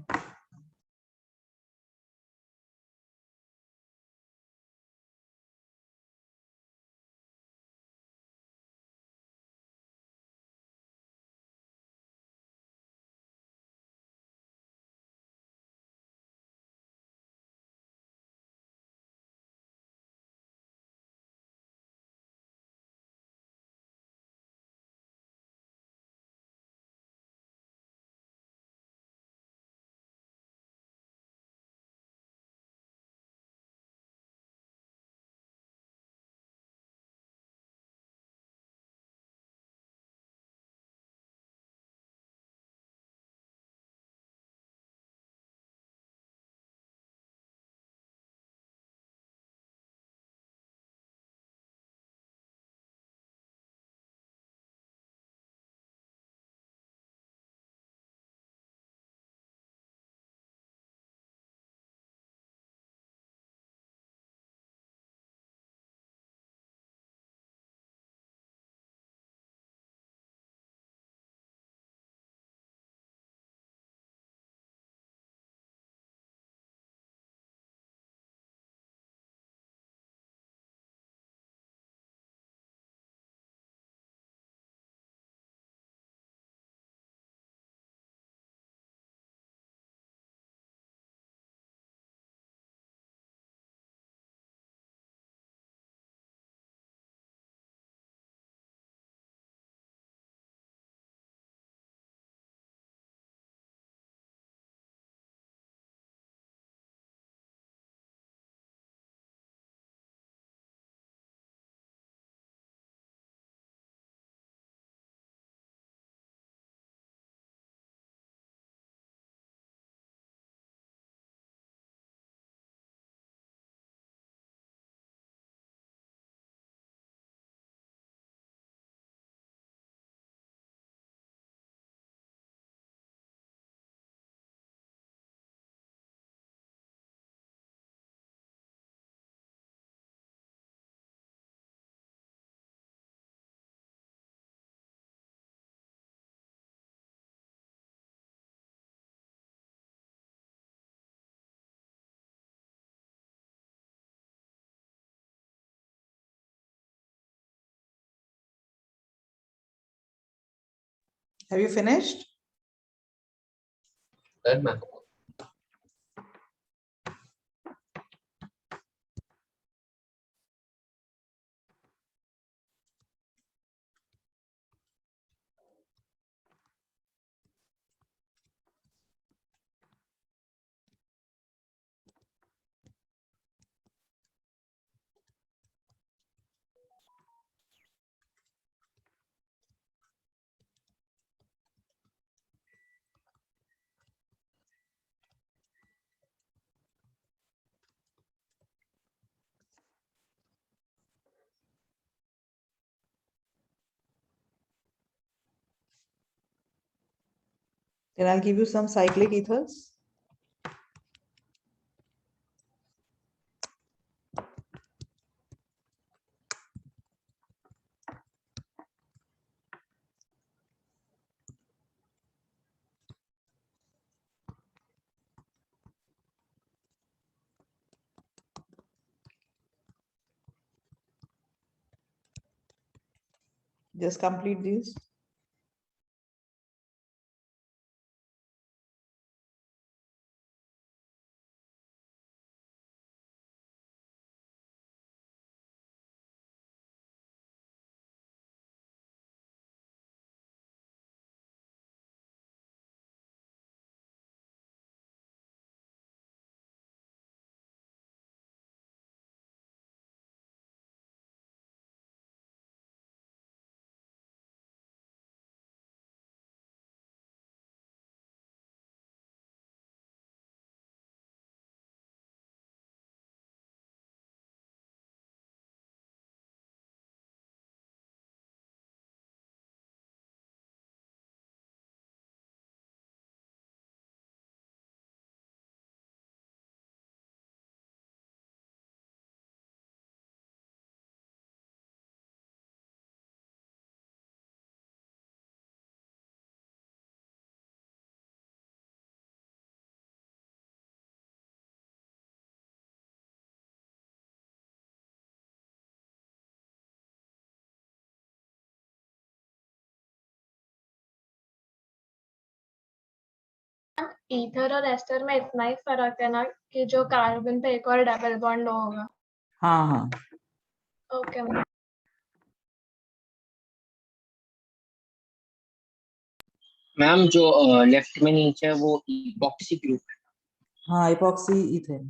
Have you finished? Done, ma'am. Then I'll give you some cyclic ethers. Just complete these. Ether और ester में इतना ही फर्क है ना कि जो carbon पे एक और डबल बॉन्ड होगा. हाँ हाँ. ओके. मैम जो लेफ्ट में नीचे है वो इपॉक्सी ग्रुप है। हाँ, epoxy ethane.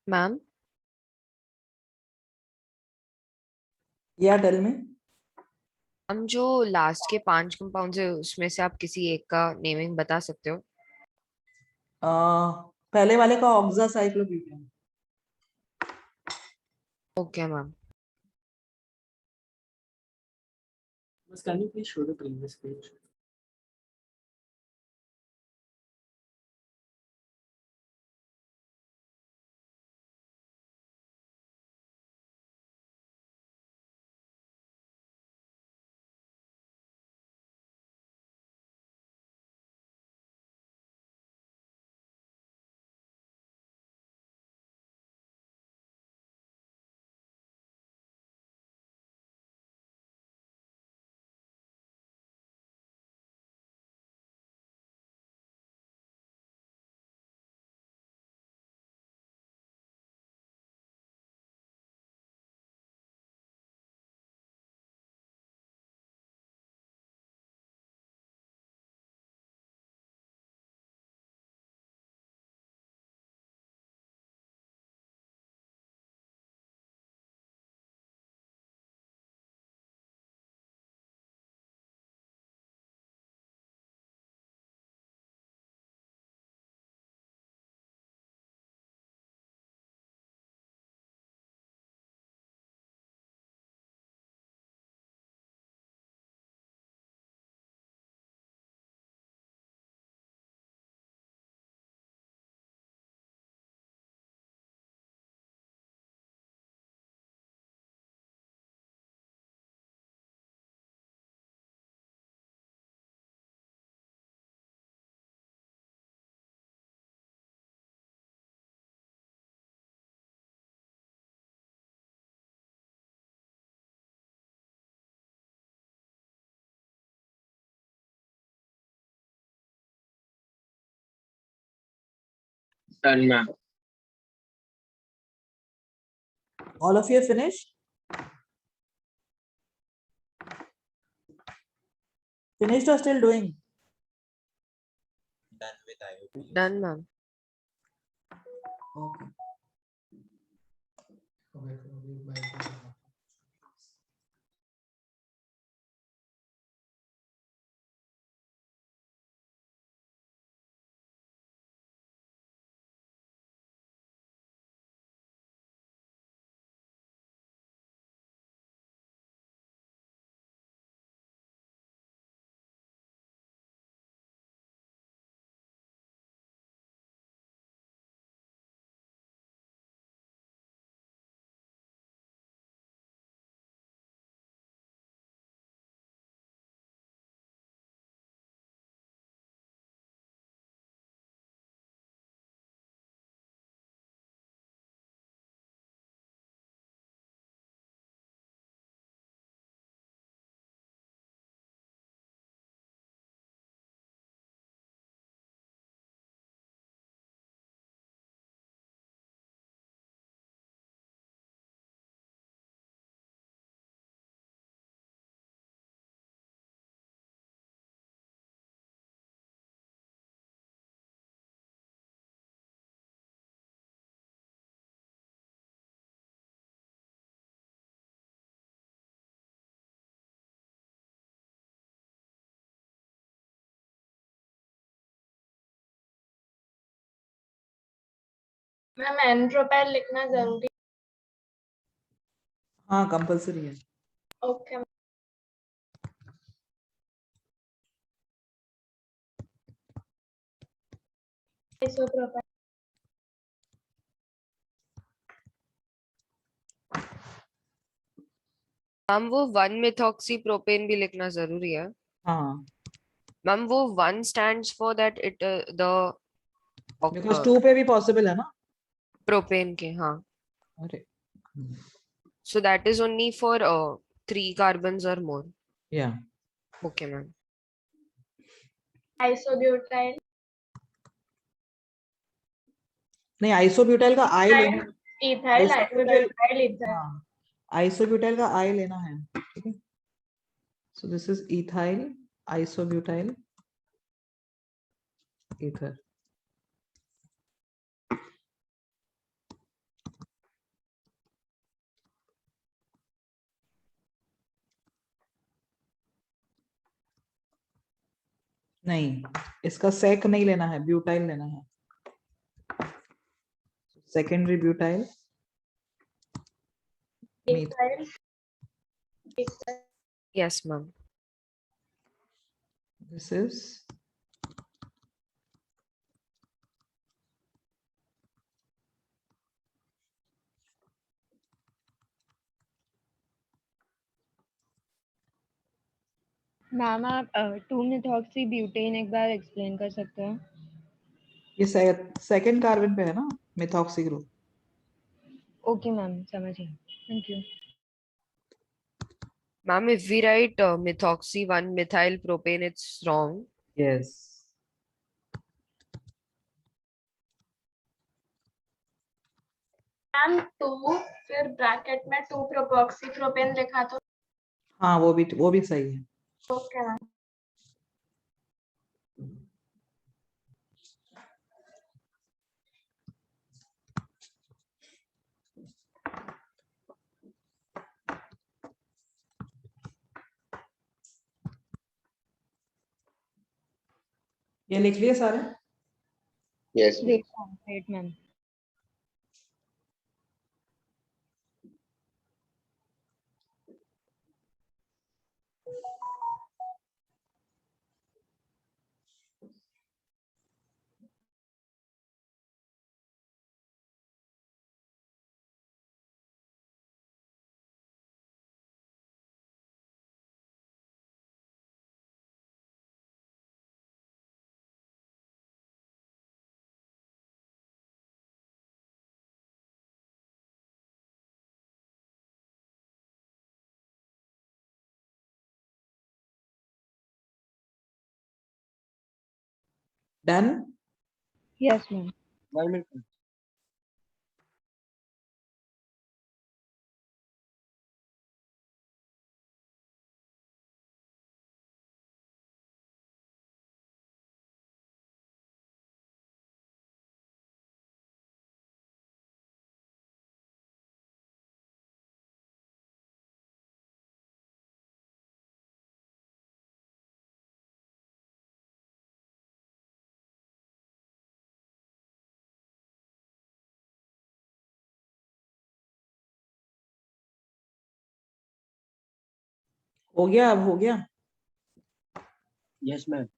मैम या टेल मी। हम जो लास्ट के 5 कंपाउंड्स है उसमें से आप किसी एक का नेमिंग बता सकते हो? पहले वाले का oxacyclobutane. Okay ma'am. Can you please show the previous page? Done, ma'am. All of you have finished? Finished or still doing? Done ma'am. Okay. Ma'am एंड्रोपेल लिखना जरूरी? हाँ कंपल्सरी है। ओके। आइसोप्रोपेल। मैम वो 1 मिथॉक्सी प्रोपेन भी लिखना जरूरी है? हाँ मैम वो 1 stands for that it the because 2 पे भी पॉसिबल है ना। प्रोपेन के, हाँ। अरे So that is only for 3 carbons or more. या Okay, ma'am. आइसोब्यूटाइल। नहीं आइसोब्यूटाइल का आई लेना। Ethyl isobutyl isobutyl ethyl. हाँ आइसोब्यूटाइल का आई लेना है। ठीक है सो this is ethyl isobutyl ether. नहीं, इसका सेक नहीं लेना है, ब्यूटाइल लेना है। Secondary butyl Ethyl. Yes, ma'am. this is ma'am आप 2 methoxy ब्यूटेन एक बार एक्सप्लेन कर सकते हैं? ये सेकेंड कार्बन पे है ना मिथॉक्सी ग्रुप। ओके मैम, समझ गई, thank you. Ma'am, if we write methoxy 1-methyl propane, it's wrong. Yes, ma'am 2 फिर ब्रैकेट में 2 प्रोपॉक्सी प्रोपेन लिखा तो हाँ वो भी सही है। Okay ma'am. ये लिख लिए सारे? Yes. Wait ma'am. Done. Yes ma'am. 1 minute. हो गया, अब हो गया। Yes, ma'am.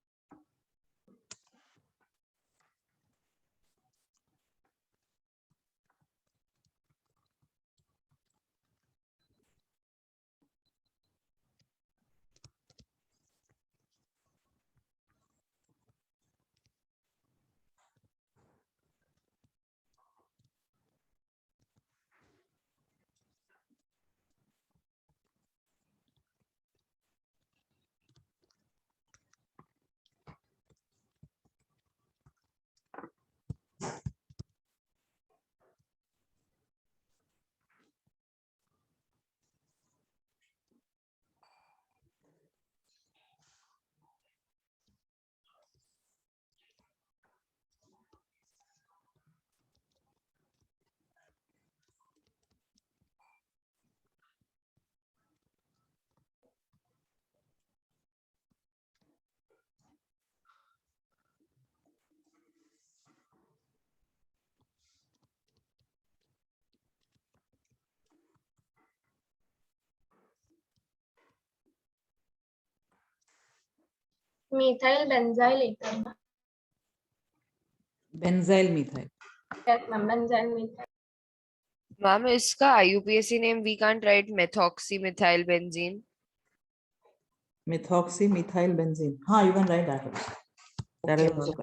Methyl benzyl ether. Benzyl methyl. Yes ma'am, benzyl methyl. Ma'am, इसका IUPAC name we can't write methoxy methyl benzene. Methoxy methyl benzene, हाँ you can write that, that Okay, is ma'am. Also.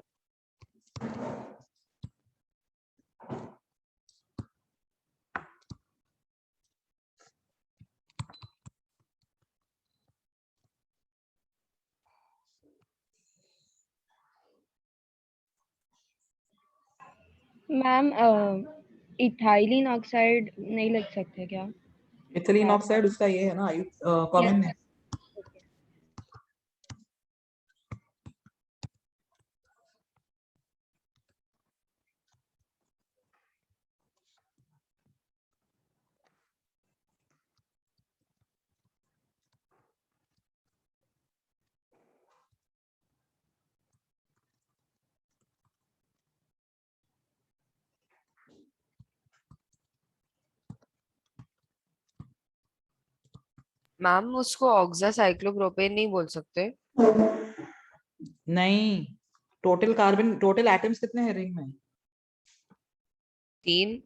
Ma'am ethylene oxide नहीं लिख सकते क्या? Ethylene oxide उसका ये है ना कॉमन है। मैम उसको ऑक्सासाइक्लोप्रोपेन नहीं बोल सकते? नहीं, टोटल एटम्स कितने हैं रिंग में? 3।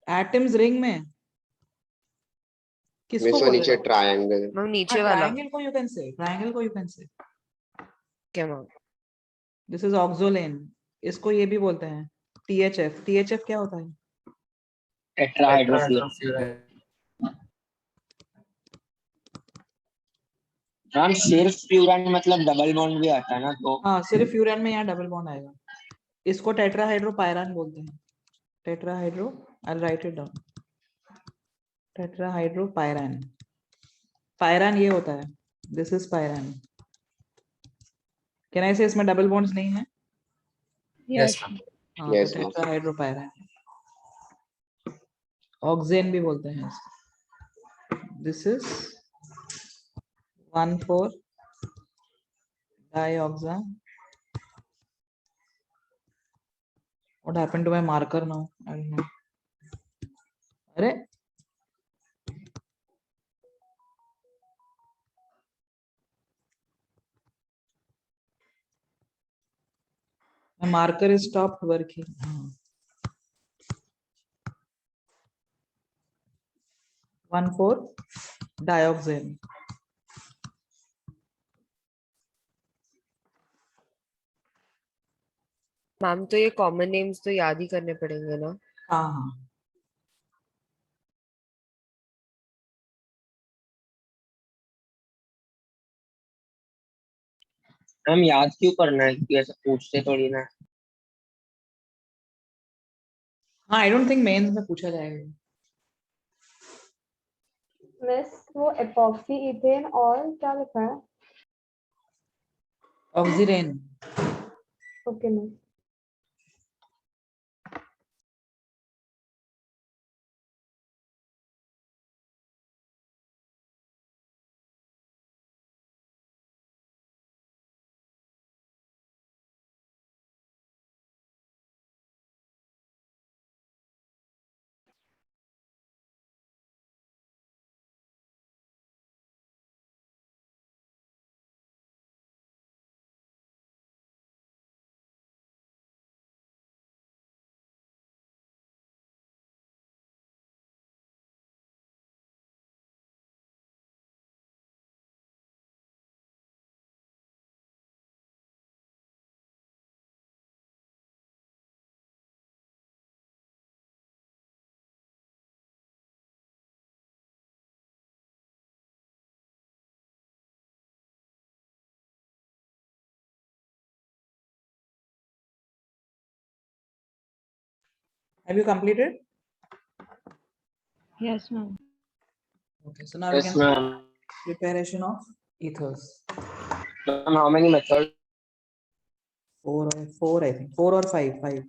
एटम्स रिंग में किसको मिस वो बोल नीचे रहे हो? ट्रायंगल। मैम नीचे वाला ट्रायंगल को यू कैन से, ट्रायंगल को यू कैन से। क्या मैम? दिस इज ऑक्सोलेन, इसको ये भी बोलते हैं THF। THF क्या होता है? टेट्राहाइड्रोफ्यूरन। मैम सिर्फ फ्यूरन मतलब डबल बॉन्ड भी आता है ना, तो हाँ, सिर्फ फ्यूरन में यहाँ डबल बॉन्ड आएगा। इसको टेट्राहाइड्रोपायरान बोलते हैं। Tetrahydro, I right it down. टेट्राहाइड्रोपायरान। Pyran ये होता है, this is pyran. Can I से इसमें डबल बॉन्ड्स नहीं है? Yes. हाँ, Yes, तो ma'am. टेट्राहाइड्रोपायरान। ऑक्सेन भी बोलते हैं इसको। This is 1,4 dioxa। What happened to my marker now? I don't know. अरे my marker is stopped working. 1,4 dioxane। Ma'am तो ये कॉमन नेम्स तो याद ही करने पड़ेंगे ना? हाँ हाँ, हम याद क्यों करना है, क्योंकि ऐसा पूछते थोड़ी ना। हाँ आई डोंट थिंक मेंस में पूछा जाएगा। मिस वो एपॉक्सी इथेन और क्या लिखा है? Oxirane. Okay miss. Have you completed? Yes, ma'am. Okay, so now we Yes, can ma'am. preparation of ethers. Ma'am, how many methods? 4 I think, 4 or 5. 5.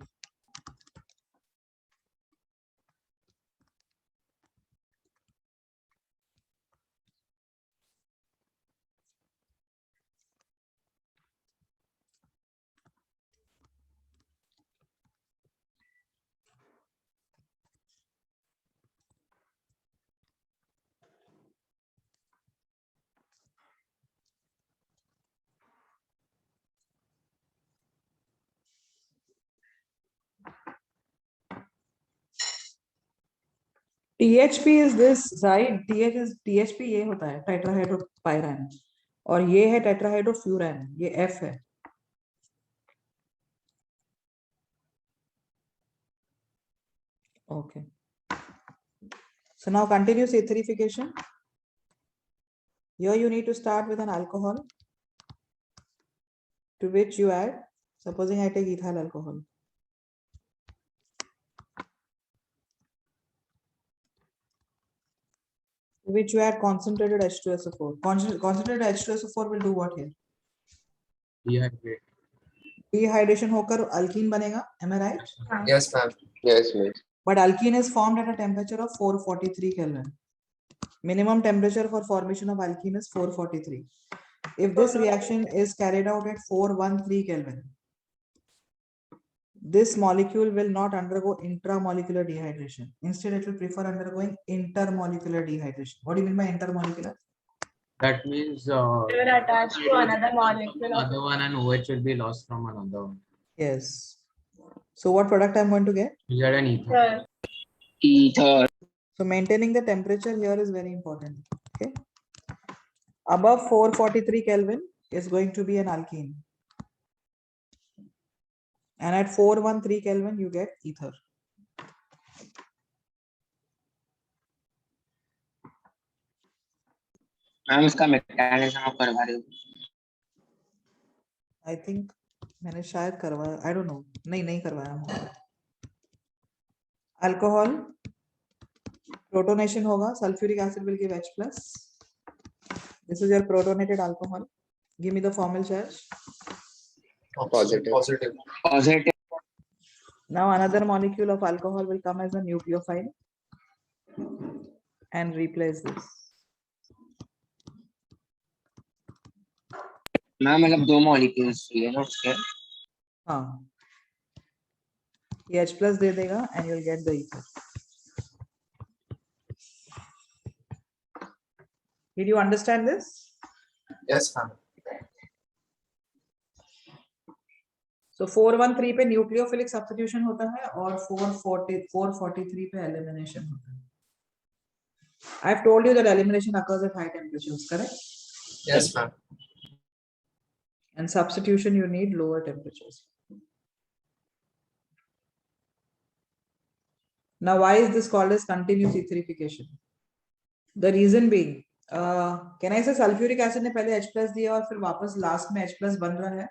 THP is this, right? THP ये होता है टेट्राहाइड्रोपायरान, और ये है टेट्राहाइड्रोफ्यूरान, ये F है। Okay. So now continuous etherification. Here you need to start with an alcohol, to which you add, supposing I take ethyl alcohol. To which you add concentrated H2SO4. Concentrated H2SO4 will do what here? Dehydrate. Dehydration होकर alkene बनेगा, am I right? Yes, ma'am. Yes, miss. But alkene is formed at a temperature of 443 Kelvin. Minimum temperature for formation of alkene is 443. If this reaction is carried out at 413 Kelvin, this molecule will not undergo intramolecular dehydration. Instead, it will prefer undergoing intermolecular dehydration. What do you mean by intermolecular? That means They were attached to another molecule. another one and OH will be lost from another one. Yes. So what product I'm going to get? You get an ether. Sir, Ether. So maintaining the temperature here is very important. Okay. Above 443 Kelvin is going to be an alkene. And at 413 Kelvin, you get ether. Ma'am इसका mechanism आप करवा रहे हो? I think मैंने शायद करवाया, I don't know. नहीं करवाया. Alcohol protonation होगा, sulfuric acid will give H plus. This is your protonated alcohol. Give me the formal charge. Positive. Positive. Now another molecule of alcohol will come as a nucleophile and replace this. Ma'am मतलब 2 molecules चाहिए ना उसके? हाँ. ये H plus दे देगा and you'll get the ether. Did you understand this? Yes, ma'am. So 413 पे nucleophilic substitution होता है और 443 पे elimination होता है. I have told you that elimination occurs at high temperatures, correct? Yes, ma'am. And substitution you need lower temperatures. Now why is this called as continuous etherification? The reason being, can I say sulfuric acid ने पहले H plus दिया और फिर वापस last में H plus बन रहा है?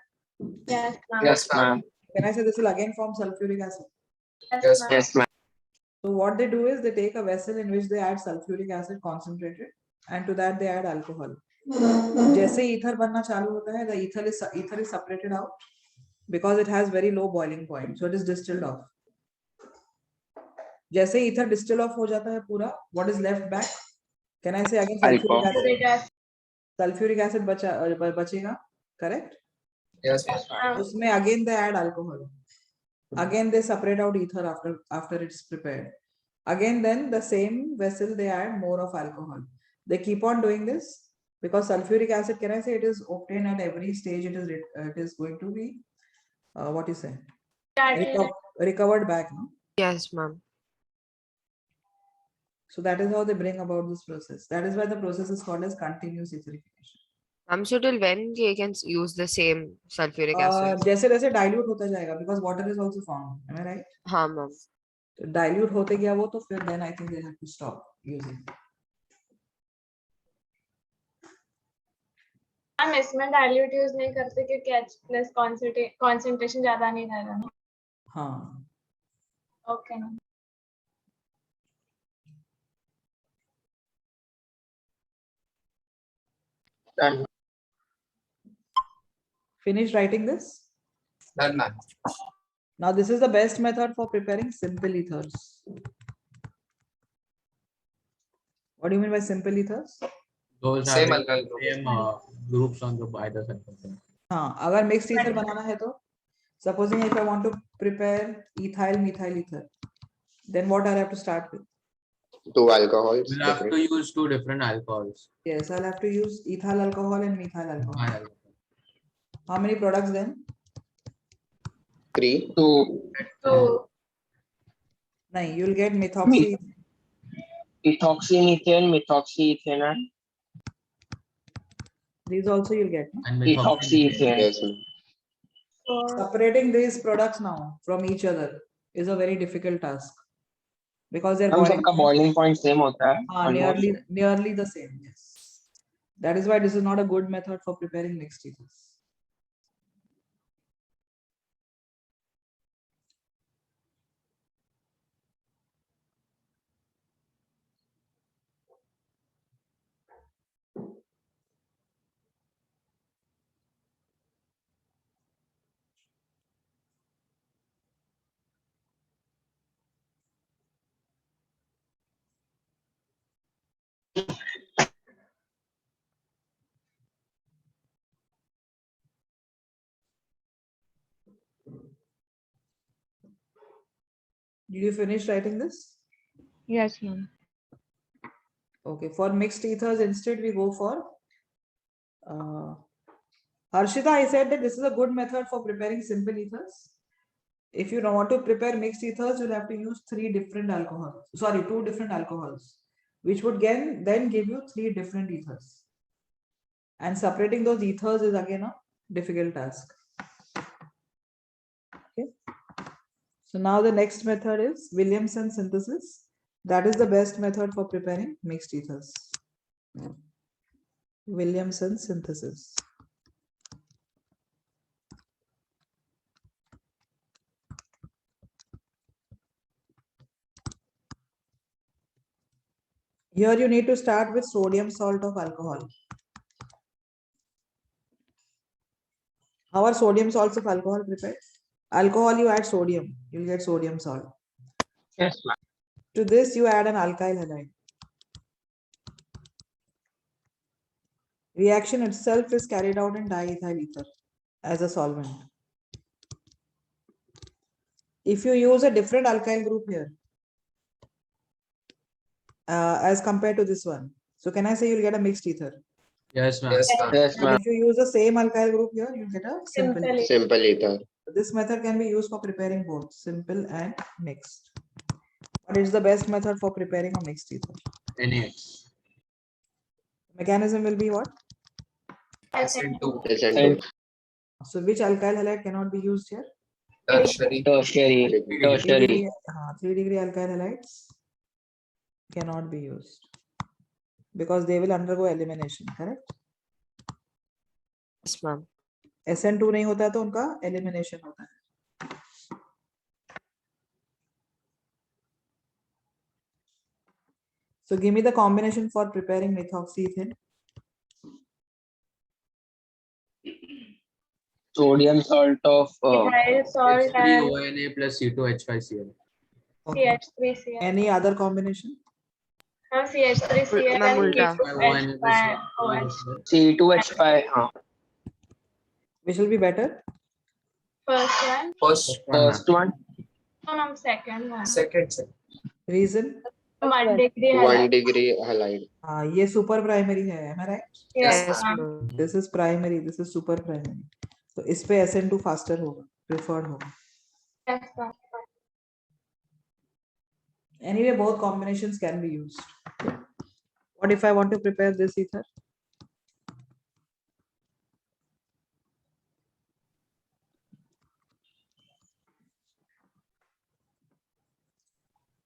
yes, ma'am. Yes, ma'am. Can I say this will again form sulfuric acid? Yes, ma'am. Yes, ma'am. So what they do is they take a vessel in which they add sulfuric acid concentrated and to that they add alcohol. जैसे ether बनना चालू होता है, the ether is separated out because it has very low boiling point, so it is distilled off. जैसे ether distill off हो जाता है पूरा, what is left back? Can I say again sulfuric acid? Sulfuric acid. Sulfuric acid बचेगा, correct? Yes, ma'am. उसमें again they add alcohol. Again they separate out ether after it's prepared. Again then the same vessel they add more of alcohol. They keep on doing this because sulfuric acid, can I say it is obtained at every stage, it is going to be what you say, recovered back, no? Yes, ma'am. So that is how they bring about this process. That is why the process is called as continuous etherification. So till when you can use the same sulfuric acid? जैसे जैसे dilute होता जाएगा because water is also formed, am I right? हाँ, ma'am. Dilute होते गया वो तो फिर then I think they have to stop using. हम इसमें dilute use नहीं करते क्योंकि H plus concentration ज़्यादा नहीं रहेगा ना. हाँ. Okay. Done. Finish writing this? Done, ma'am. Now this is the best method for preparing simple ethers. What do you mean by simple ethers? Those Same are alkyl same groups on the either side of them. हाँ, अगर mixed ether बनाना है तो, supposing if I want to prepare ethyl methyl ether, then what I have to start with? 2 alcohols. We'll have to use 2 different alcohols. Yes, I'll have to use ethyl alcohol and methyl alcohol. Alcohol. How many products then? 3. 2. So No, you'll get methoxy. Ethoxymethane, methoxyethane, These also you'll get. No? And ethoxyethane. Yes, ma'am. Separating these products now from each other is a very difficult task because their हम सबका boiling point same होता है. almost. nearly the same. Yes, that is why this is not a good method for preparing mixed ethers. Did you finish writing this? Yes, ma'am. Okay, for mixed ethers, instead we go for Uh, Harshita, I said that this is a good method for preparing simple ethers. If you don't want to prepare mixed ethers, you'll have to use 3 different alcohols. Sorry, 2 different alcohols, which would then give you 3 different ethers. And separating those ethers is again a difficult task. Okay. So now the next method is Williamson synthesis. That is the best method for preparing mixed ethers. Williamson synthesis. Here you need to start with sodium salt of alcohol. How are sodium salts of alcohol prepared? Alcohol, you add sodium, you'll get sodium salt. Yes, ma'am. To this, you add an alkyl halide. Reaction itself is carried out in diethyl ether as a solvent. If you use a different alkyl group here, as compared to this one, so can I say you'll get a mixed ether? Yes, ma'am. Yes, And ma'am. if you use the same alkyl group here, you'll get a simple. Simple. Simple ether. This method can be used for preparing both simple and mixed. But it's the best method for preparing a mixed ether. NaX. Mechanism will be what? SN2. SN2. So which alkyl halide cannot be used here? Tertiary. 3 Tertiary. degree, 3-degree alkyl halides cannot be used because they will undergo elimination, correct? Yes, ma'am. SN2 नहीं होता तो उनका elimination होता है. So give me the combination for preparing methoxyethane. Sodium salt of Ethyl salt and H3ONA plus C2H5Cl. Okay. CH3Cl. Any other combination? CH3Cl Ma'am, and ulta. C2H5OH. C2H5. Which will be better? First one. First one. No, second one. Second. Reason? 1 degree 1 halide. degree halide. ये super primary है, am I right? Yes, ma'am. ma'am. This is primary, this is super primary. तो इस पे SN2 faster होगा, preferred होगा. Yes, ma'am. Anyway, both combinations can be used. What if I want to prepare this ether?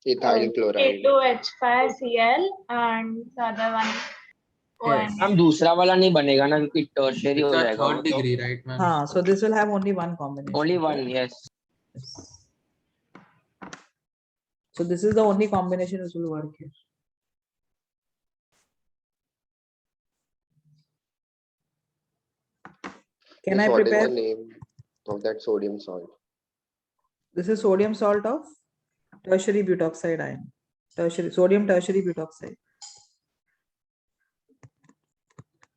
Ethyl chloride. C2H5Cl and the other one Yes. हम दूसरा वाला नहीं बनेगा ना क्योंकि टर्शियरी हो जाएगा Third degree, right, ma'am? हाँ, so this will have only one combination. only one. Yes. Yes. So this is the only combination which will work here. Can I What is prepare? the name of that sodium salt? This is sodium salt of tertiary butoxide ion. Sodium tertiary butoxide.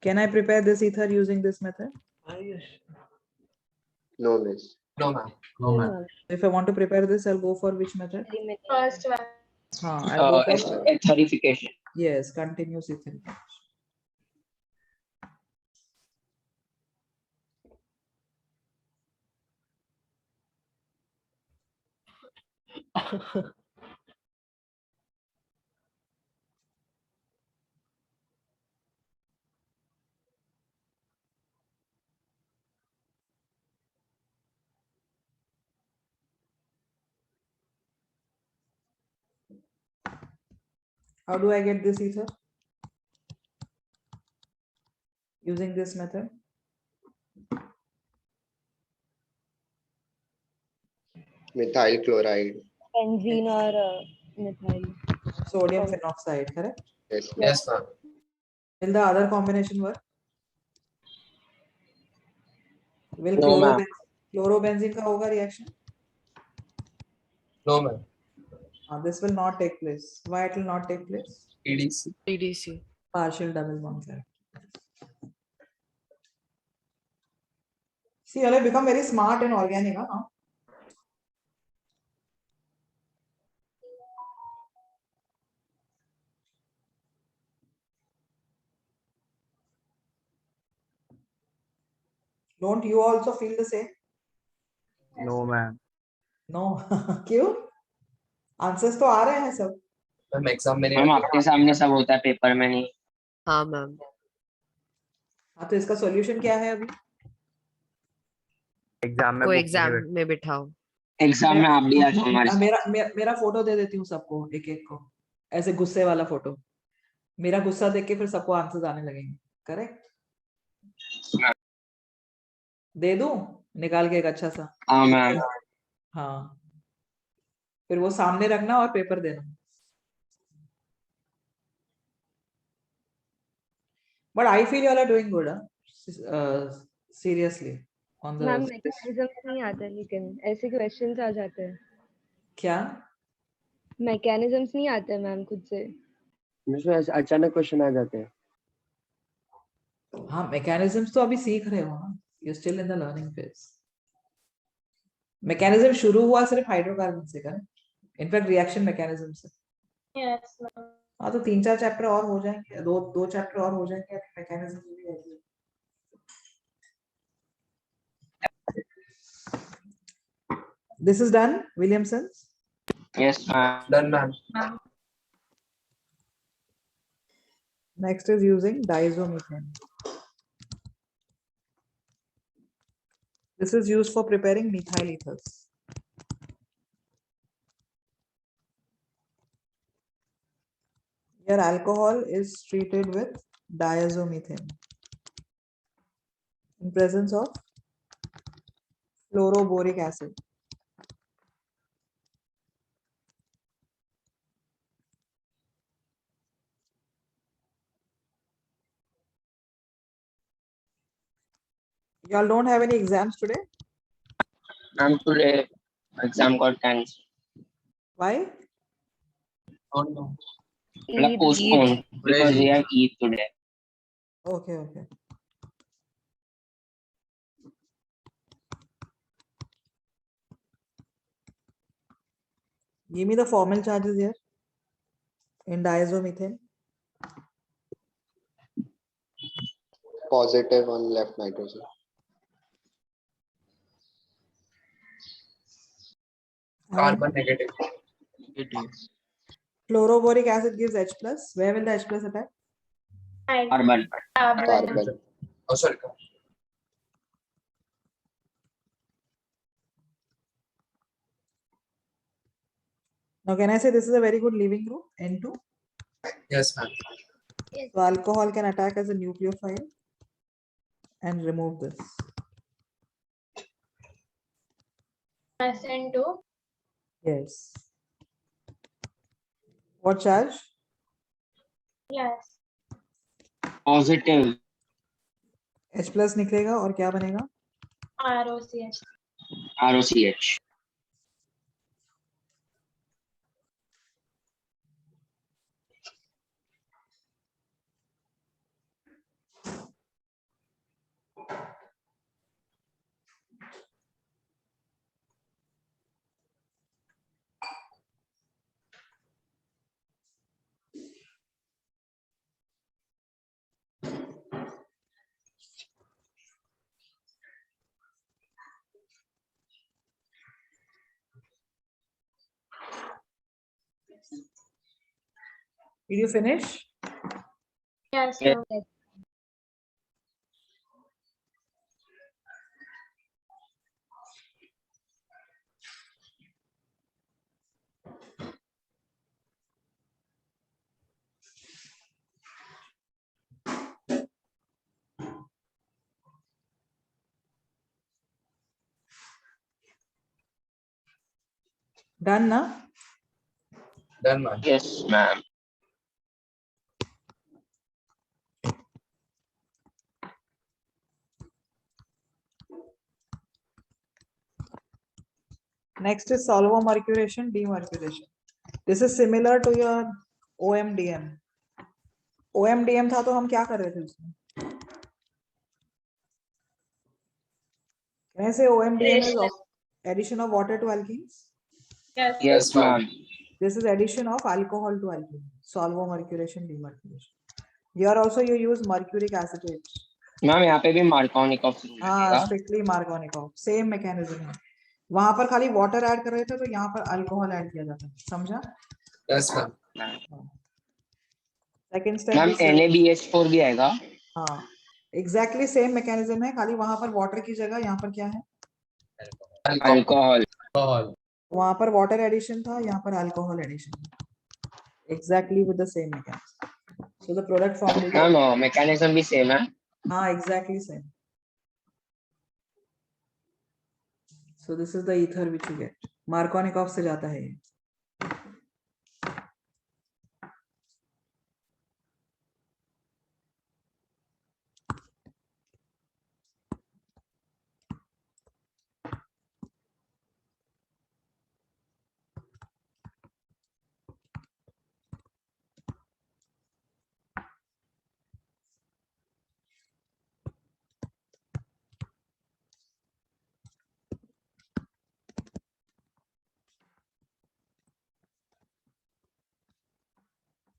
Can I prepare this ether using this method? No, miss. No, ma'am. If I want to prepare this, I'll go for which method? first one. I'll go for, Etherification. yes, continuous ether. How do I get this ether? Using this method? Methyl chloride. Benzene or methyl. Sodium phenoxide, correct? Yes, Yes, ma'am. Will the other combination work? Will No, ma'am. chlorobenzene का होगा reaction? No, ma'am. This will not take place. Why it will not take place? EDC. TDC. Partial double bond character. See, you have become very smart in organic, huh? Don't you also feel the same? No, ma'am. No. क्यों? Answers तो आ रहे हैं सब. Ma'am exam में ma'am आपके सामने सब होता है, पेपर में नहीं। हाँ मैम. हाँ तो इसका सॉल्यूशन क्या है अभी? एग्जाम में को book एग्जाम में में बिठाओ. एग्जाम में आप भी आ जाओ हमारे साथ। मेरा फोटो दे देती हूँ सबको, एक एक को, ऐसे गुस्से वाला फोटो. मेरा गुस्सा देख के फिर सबको आंसर्स आने लगेंगे. करेक्ट? दे दूं निकाल के एक अच्छा सा? हाँ मैम. हाँ, फिर वो सामने रखना और पेपर देना. But I feel you all are doing good, seriously on the. Ma'am mechanism नहीं आता लेकिन ऐसे क्वेश्चंस आ जाते हैं. क्या? मैकेनिज्म्स नहीं आते मैम खुद से. इसमें अचानक क्वेश्चन आ जाते हैं. हाँ, मैकेनिज्म्स तो अभी सीख रहे हो ना. You're still in the learning phase. Mechanism शुरू हुआ सिर्फ हाइड्रोकार्बन से कर. इनफैक्ट रिएक्शन मैकेनिज्म से. Yes, ma'am. हाँ तो 3-4 चैप्टर और हो जाएंगे, दो चैप्टर और हो जाएंगे, मैकेनिज्म भी आएगी. This is done, Williamson's. Yes ma'am. Done ma'am. Next is using diazomethane. This is used for preparing methyl ethers. Here alcohol is treated with diazomethane in presence of fluoroboric acid. Y'all don't have any exams today? Ma'am today exam got cancelled. Why? मतलब postponed because we have Eid today. Okay, okay. Give me the formal charges here in diazomethane. Positive on left nitrogen. Carbon negative. Fluoroboric acid gives H plus. Where will the H plus attack? Carbon. Carbon. Oh, sorry. Now can I say this is a very good leaving group, N2? Yes, ma'am. So alcohol can attack as a nucleophile and remove this. SN2. Yes. What charge? Yes. Positive. H plus निकलेगा और क्या बनेगा? ROCH. ROCH. Did you finish? Yes, Yeah. ma'am. Done, na? Done, ma'am. Yes, ma'am. Next is solvomercuration, demercuration. This is similar to your OMDM. OMDM था तो हम क्या कर रहे थे उसमें? Can I say OMDM is addition of water to alkenes? Yes. Yes, ma'am. This is addition of alcohol to alkene. Solvomercuration, demercuration. Here also you use mercuric acetate ma'am यहाँ पे भी मार्कोनिकॉफ रूल हाँ, लगेगा। Strictly Markovnikov, same mechanism है। वहां पर खाली water add कर रहे थे, तो यहाँ पर अल्कोहल ऐड किया जाता है, समझा? Yes ma'am. Second step ma'am भी सेम। NaBH4 भी आएगा। हाँ, एग्जैक्टली सेम मैकेनिज्म है, खाली वहां पर वाटर की जगह यहाँ पर क्या है, अल्कोहल। वहां पर वाटर एडिशन था, यहाँ पर alcohol addition, exactly with the same mechanism. So the product form, ma'am mechanism भी सेम है। हाँ exactly same. So this is the ether which you get, Markovnikov से जाता है ये।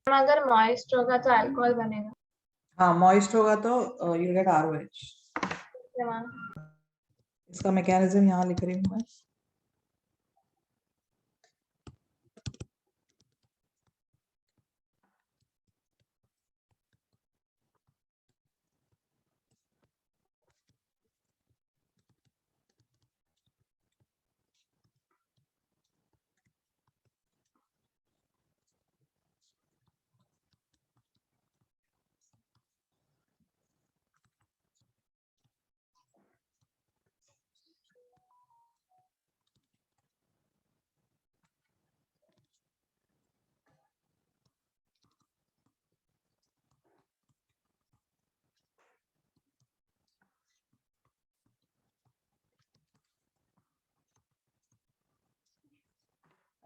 अगर मॉइस्ट होगा तो अल्कोहल बनेगा। हाँ, मॉइस्ट होगा तो यू गेट ROH। क्या मैम? इसका मैकेनिज्म यहाँ लिख रही हूँ मैं।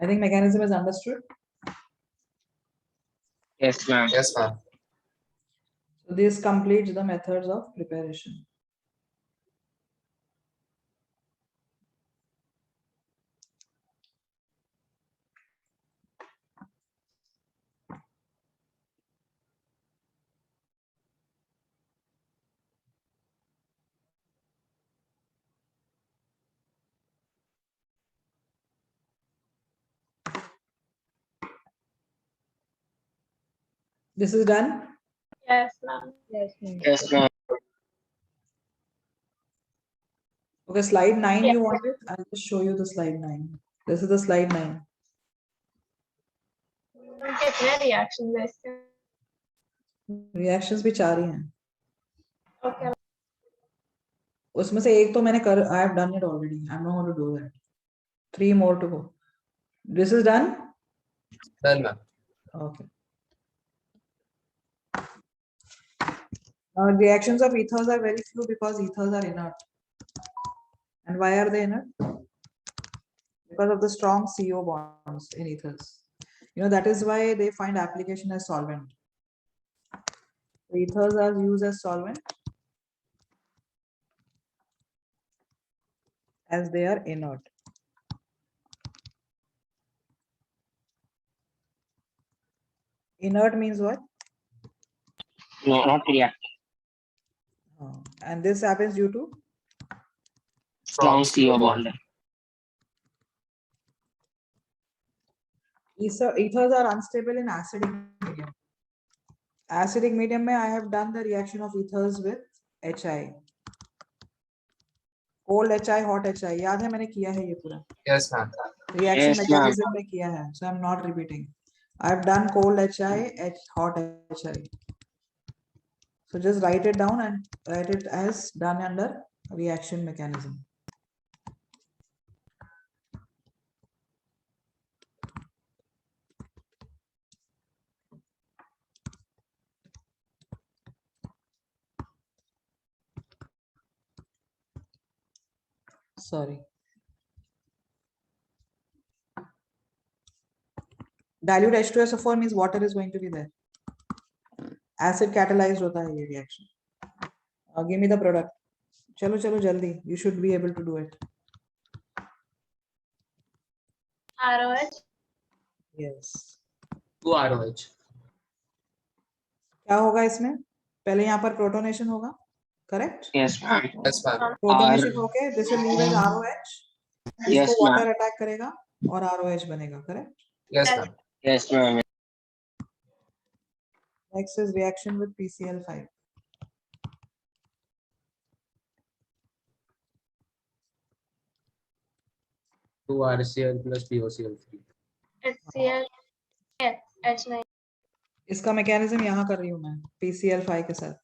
I think mechanism is understood. Yes ma'am. Yes ma'am. So this completes the methods of preparation. This is done. Yes ma'am. Yes, ma'am. Yes ma'am. Okay, slide 9 Yeah. you wanted. I'll just show you the slide 9. This is the slide 9. कितने reaction है इसके? Reactions भी 4 ही हैं। Okay. उसमें से एक तो मैंने कर, I have done it already. I'm not going to do that. 3 more to go. This is done. Done ma'am. Okay. Now reactions of ethers are very few because ethers are inert. And why are they inert? Because of the strong CO bonds in ethers. You know, that is why they find application as solvent. So ethers are used as solvent as they are inert. Inert means what? No, not reactive. And this happens due to Strong CO bond. ethers are unstable in acidic medium. Acidic medium में I have done the reaction of ethers with HI. Cold HI, hot HI. याद है मैंने किया है ये पूरा. Yes ma'am. Reaction Yes, mechanism में किया है. So I'm not repeating. I have done cold HI, hot HI. So just write it down and write it as done under reaction mechanism. Sorry. Dilute H2SO4 means water is going to be there. Acid catalyzed होता है ये reaction. Give me the product. चलो चलो जल्दी. You should be able to do it. ROH. Yes. 2 ROH। क्या होगा इसमें? पहले यहाँ पर प्रोटोनेशन होगा. correct? Yes, ma'am. Yes, ma'am. प्रोटो में R. शिफ्ट होके this will leave as ROH, Yes, इसको ma'am. वाटर अटैक करेगा और ROH बनेगा, correct? Yes, ma'am. Yes, ma'am. Next is reaction with PCl5. Two RCl plus POCl3. HCl H9 इसका mechanism यहाँ कर रही हूँ मैं PCl5 के साथ.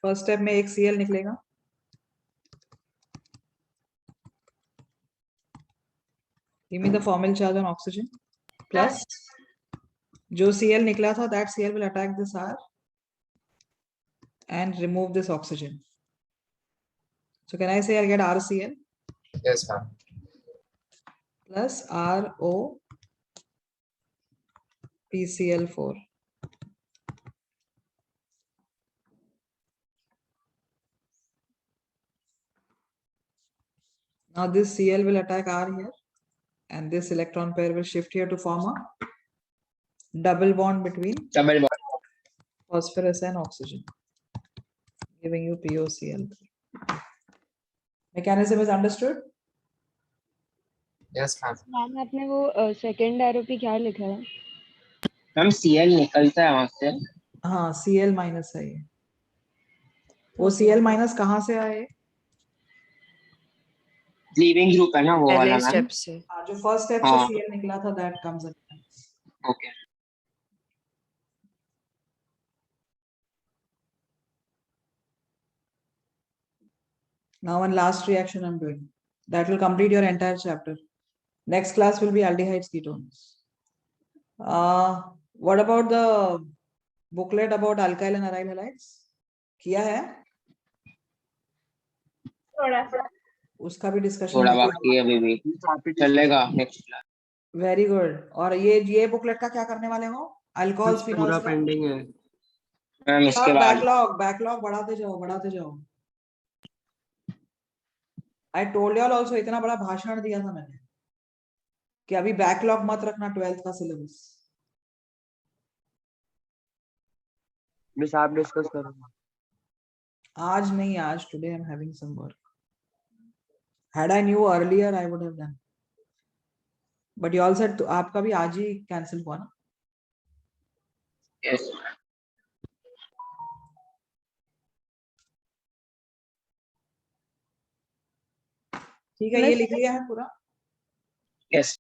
फर्स्ट स्टेप में एक Cl निकलेगा. Give me the formal charge on oxygen. Plus जो Cl निकला था, that Cl will attack this R and remove this oxygen. So can I say I'll get RCl Yes, ma'am. plus RO PCl4. Now this Cl will attack R here, and this electron pair will shift here to form a double bond between Double bond. phosphorus and oxygen, giving you POCl. Mechanism is understood? Yes, ma'am. Ma'am आपने वो second arrow पे क्या लिखा है? Ma'am Cl निकलता है वहां से. हाँ, Cl माइनस है ये. वो Cl माइनस कहाँ से आए? लीविंग ग्रुप है ना वो वाला पहले मैम. स्टेप से. हाँ, जो फर्स्ट स्टेप से हाँ. Cl निकला था, that comes in. Okay. Now one last reaction I'm doing. That will complete your entire chapter. Next class will be aldehydes ketones. What about the booklet about alkyl and aryl halides? किया है? थोड़ा सा उसका भी discussion थोड़ा बाकी है अभी भी. चलेगा नेक्स्ट क्लास. Very good. और ये बुकलेट का क्या करने वाले हो? अल्कोहल्स पूरा फिनोल्स का पेंडिंग है. मैम इसके बाद बैकलॉग बढ़ाते जाओ. I told you all also, इतना बड़ा भाषण दिया था मैंने कि अभी बैकलॉग मत रखना 12th का सिलेबस. मिस आप डिस्कस करो. आज नहीं, आज today I am having some work. Had I knew earlier I would have done, but you all said आपका भी आज ही कैंसिल हुआ ना. Yes. ठीक है, ये लिख लिया है पूरा. Yes.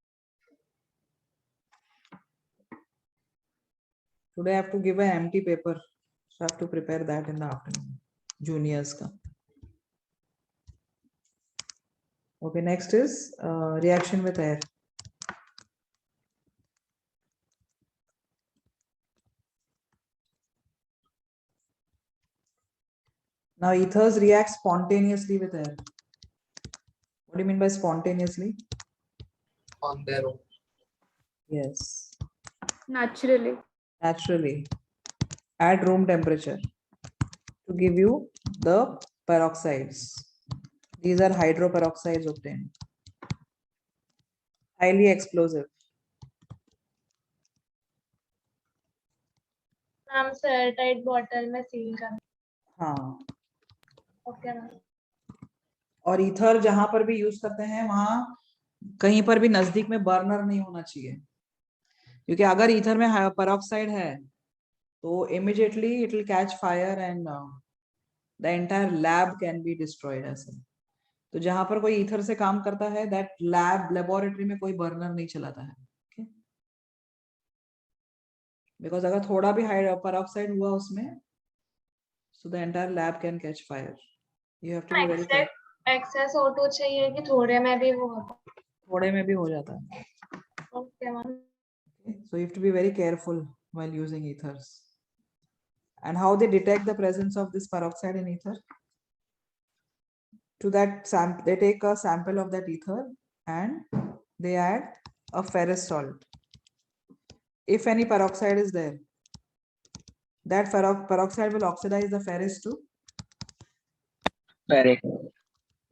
Today I have to give an empty paper, so I have to prepare that in the afternoon. Juniors ka. Okay, next is reaction with air. Now ethers react spontaneously with air. What do you mean by spontaneously? On their own. Yes. Naturally. Naturally at room temperature to give you the peroxides. These are hydroperoxides obtained. Highly explosive. Ma'am से airtight bottle में seal करना. हाँ. Okay ma'am. और ether जहां पर भी use करते हैं वहां कहीं पर भी नजदीक में बर्नर नहीं होना चाहिए, क्योंकि अगर ईथर में पेरोक्साइड है तो immediately it will catch fire and the entire lab can be destroyed. ऐसे तो जहां पर कोई ईथर से काम करता है, दैट लेबोरेटरी में कोई बर्नर नहीं चलाता है. बिकॉज अगर थोड़ा भी पेरोक्साइड हुआ उसमें, so the entire lab can catch fire. You have to be very careful. Excess O2 चाहिए कि थोड़े में भी वो होता है? थोड़े में भी हो जाता है. Okay ma'am. So you have to be very careful while using ethers. And how they detect the presence of this peroxide in ether? To that sample, they take a sample of that ether and they add a ferrous salt. If any peroxide is there, that peroxide will oxidize the ferrous to Ferric.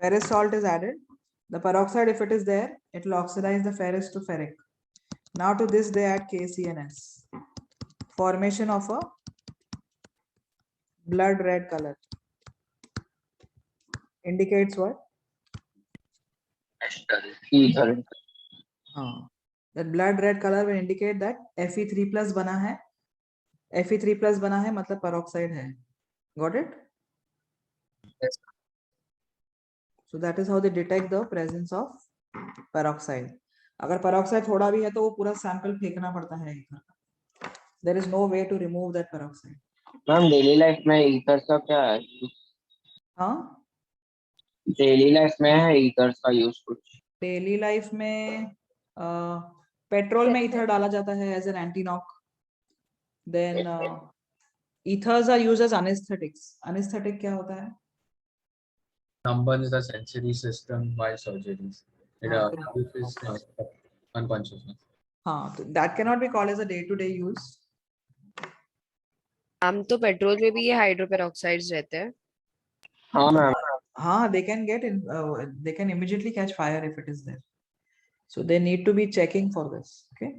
ferrous salt is added. The peroxide, if it is there, it will oxidize the ferrous to ferric. Now to this they add KCNS. Formation of a blood red color. Indicates what? ether. That blood red color will indicate that Fe3 plus बना है. Fe3 plus बना है मतलब peroxide है. Got it? Yes. So that is how they detect the presence of peroxide. अगर peroxide थोड़ा भी है तो वो पूरा sample फेंकना पड़ता है इधर. There is no way to remove that peroxide. Ma'am daily life में ईथर का क्या है? हाँ. डेली लाइफ में है ईथर का यूज कुछ? डेली लाइफ में पेट्रोल में ईथर डाला जाता है as an anti knock. Then ethers are used as anesthetics. Anesthetic क्या होता है? Numbs the sensory system while surgeries. It हाँ, reduces unconsciousness. हाँ, तो that cannot be called as a day-to-day use. हम तो पेट्रोल में भी ये हाइड्रोपेरोक्साइड्स रहते हैं. हाँ मैम. हाँ, they can get in. They can immediately catch fire if it is there. So they need to be checking for this. Okay.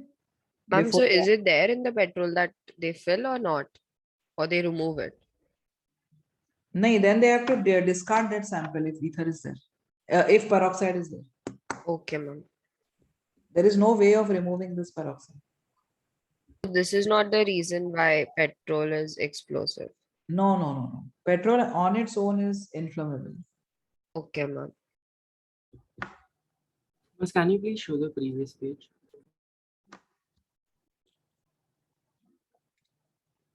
Ma'am, Before so they- is it there in the petrol that they fill or not? Or they remove it? नहीं, then they have to discard that sample if ether is there. If peroxide is there. Okay, ma'am. There is no way of removing this peroxide. This is not the reason why petrol is explosive. No, no, no, no. Petrol on its own is inflammable. Okay, ma'am. Miss, can you please show the previous page?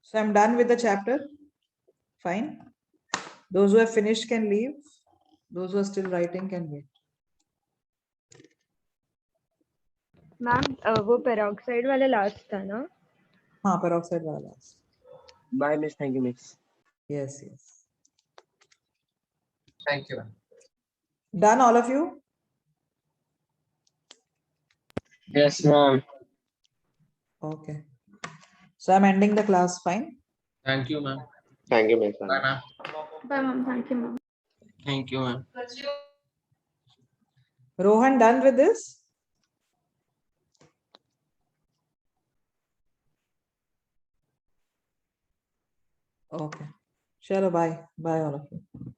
So I'm done with the chapter. Fine. Those who have finished can leave. Those who are still writing can wait. Ma'am वो peroxide वाला last था ना? हाँ, peroxide वाला last. Bye, miss. Thank you, miss. Yes, yes. Thank you. Done, all of you? Yes ma'am. Okay. So I'm ending the class. Fine. Thank you, ma'am. Thank you, miss. Bye, ma'am. Bye, ma'am. Thank you, ma'am. Thank you, ma'am. Rohan, done with this? Okay. Chalo, bye. Bye, all of you.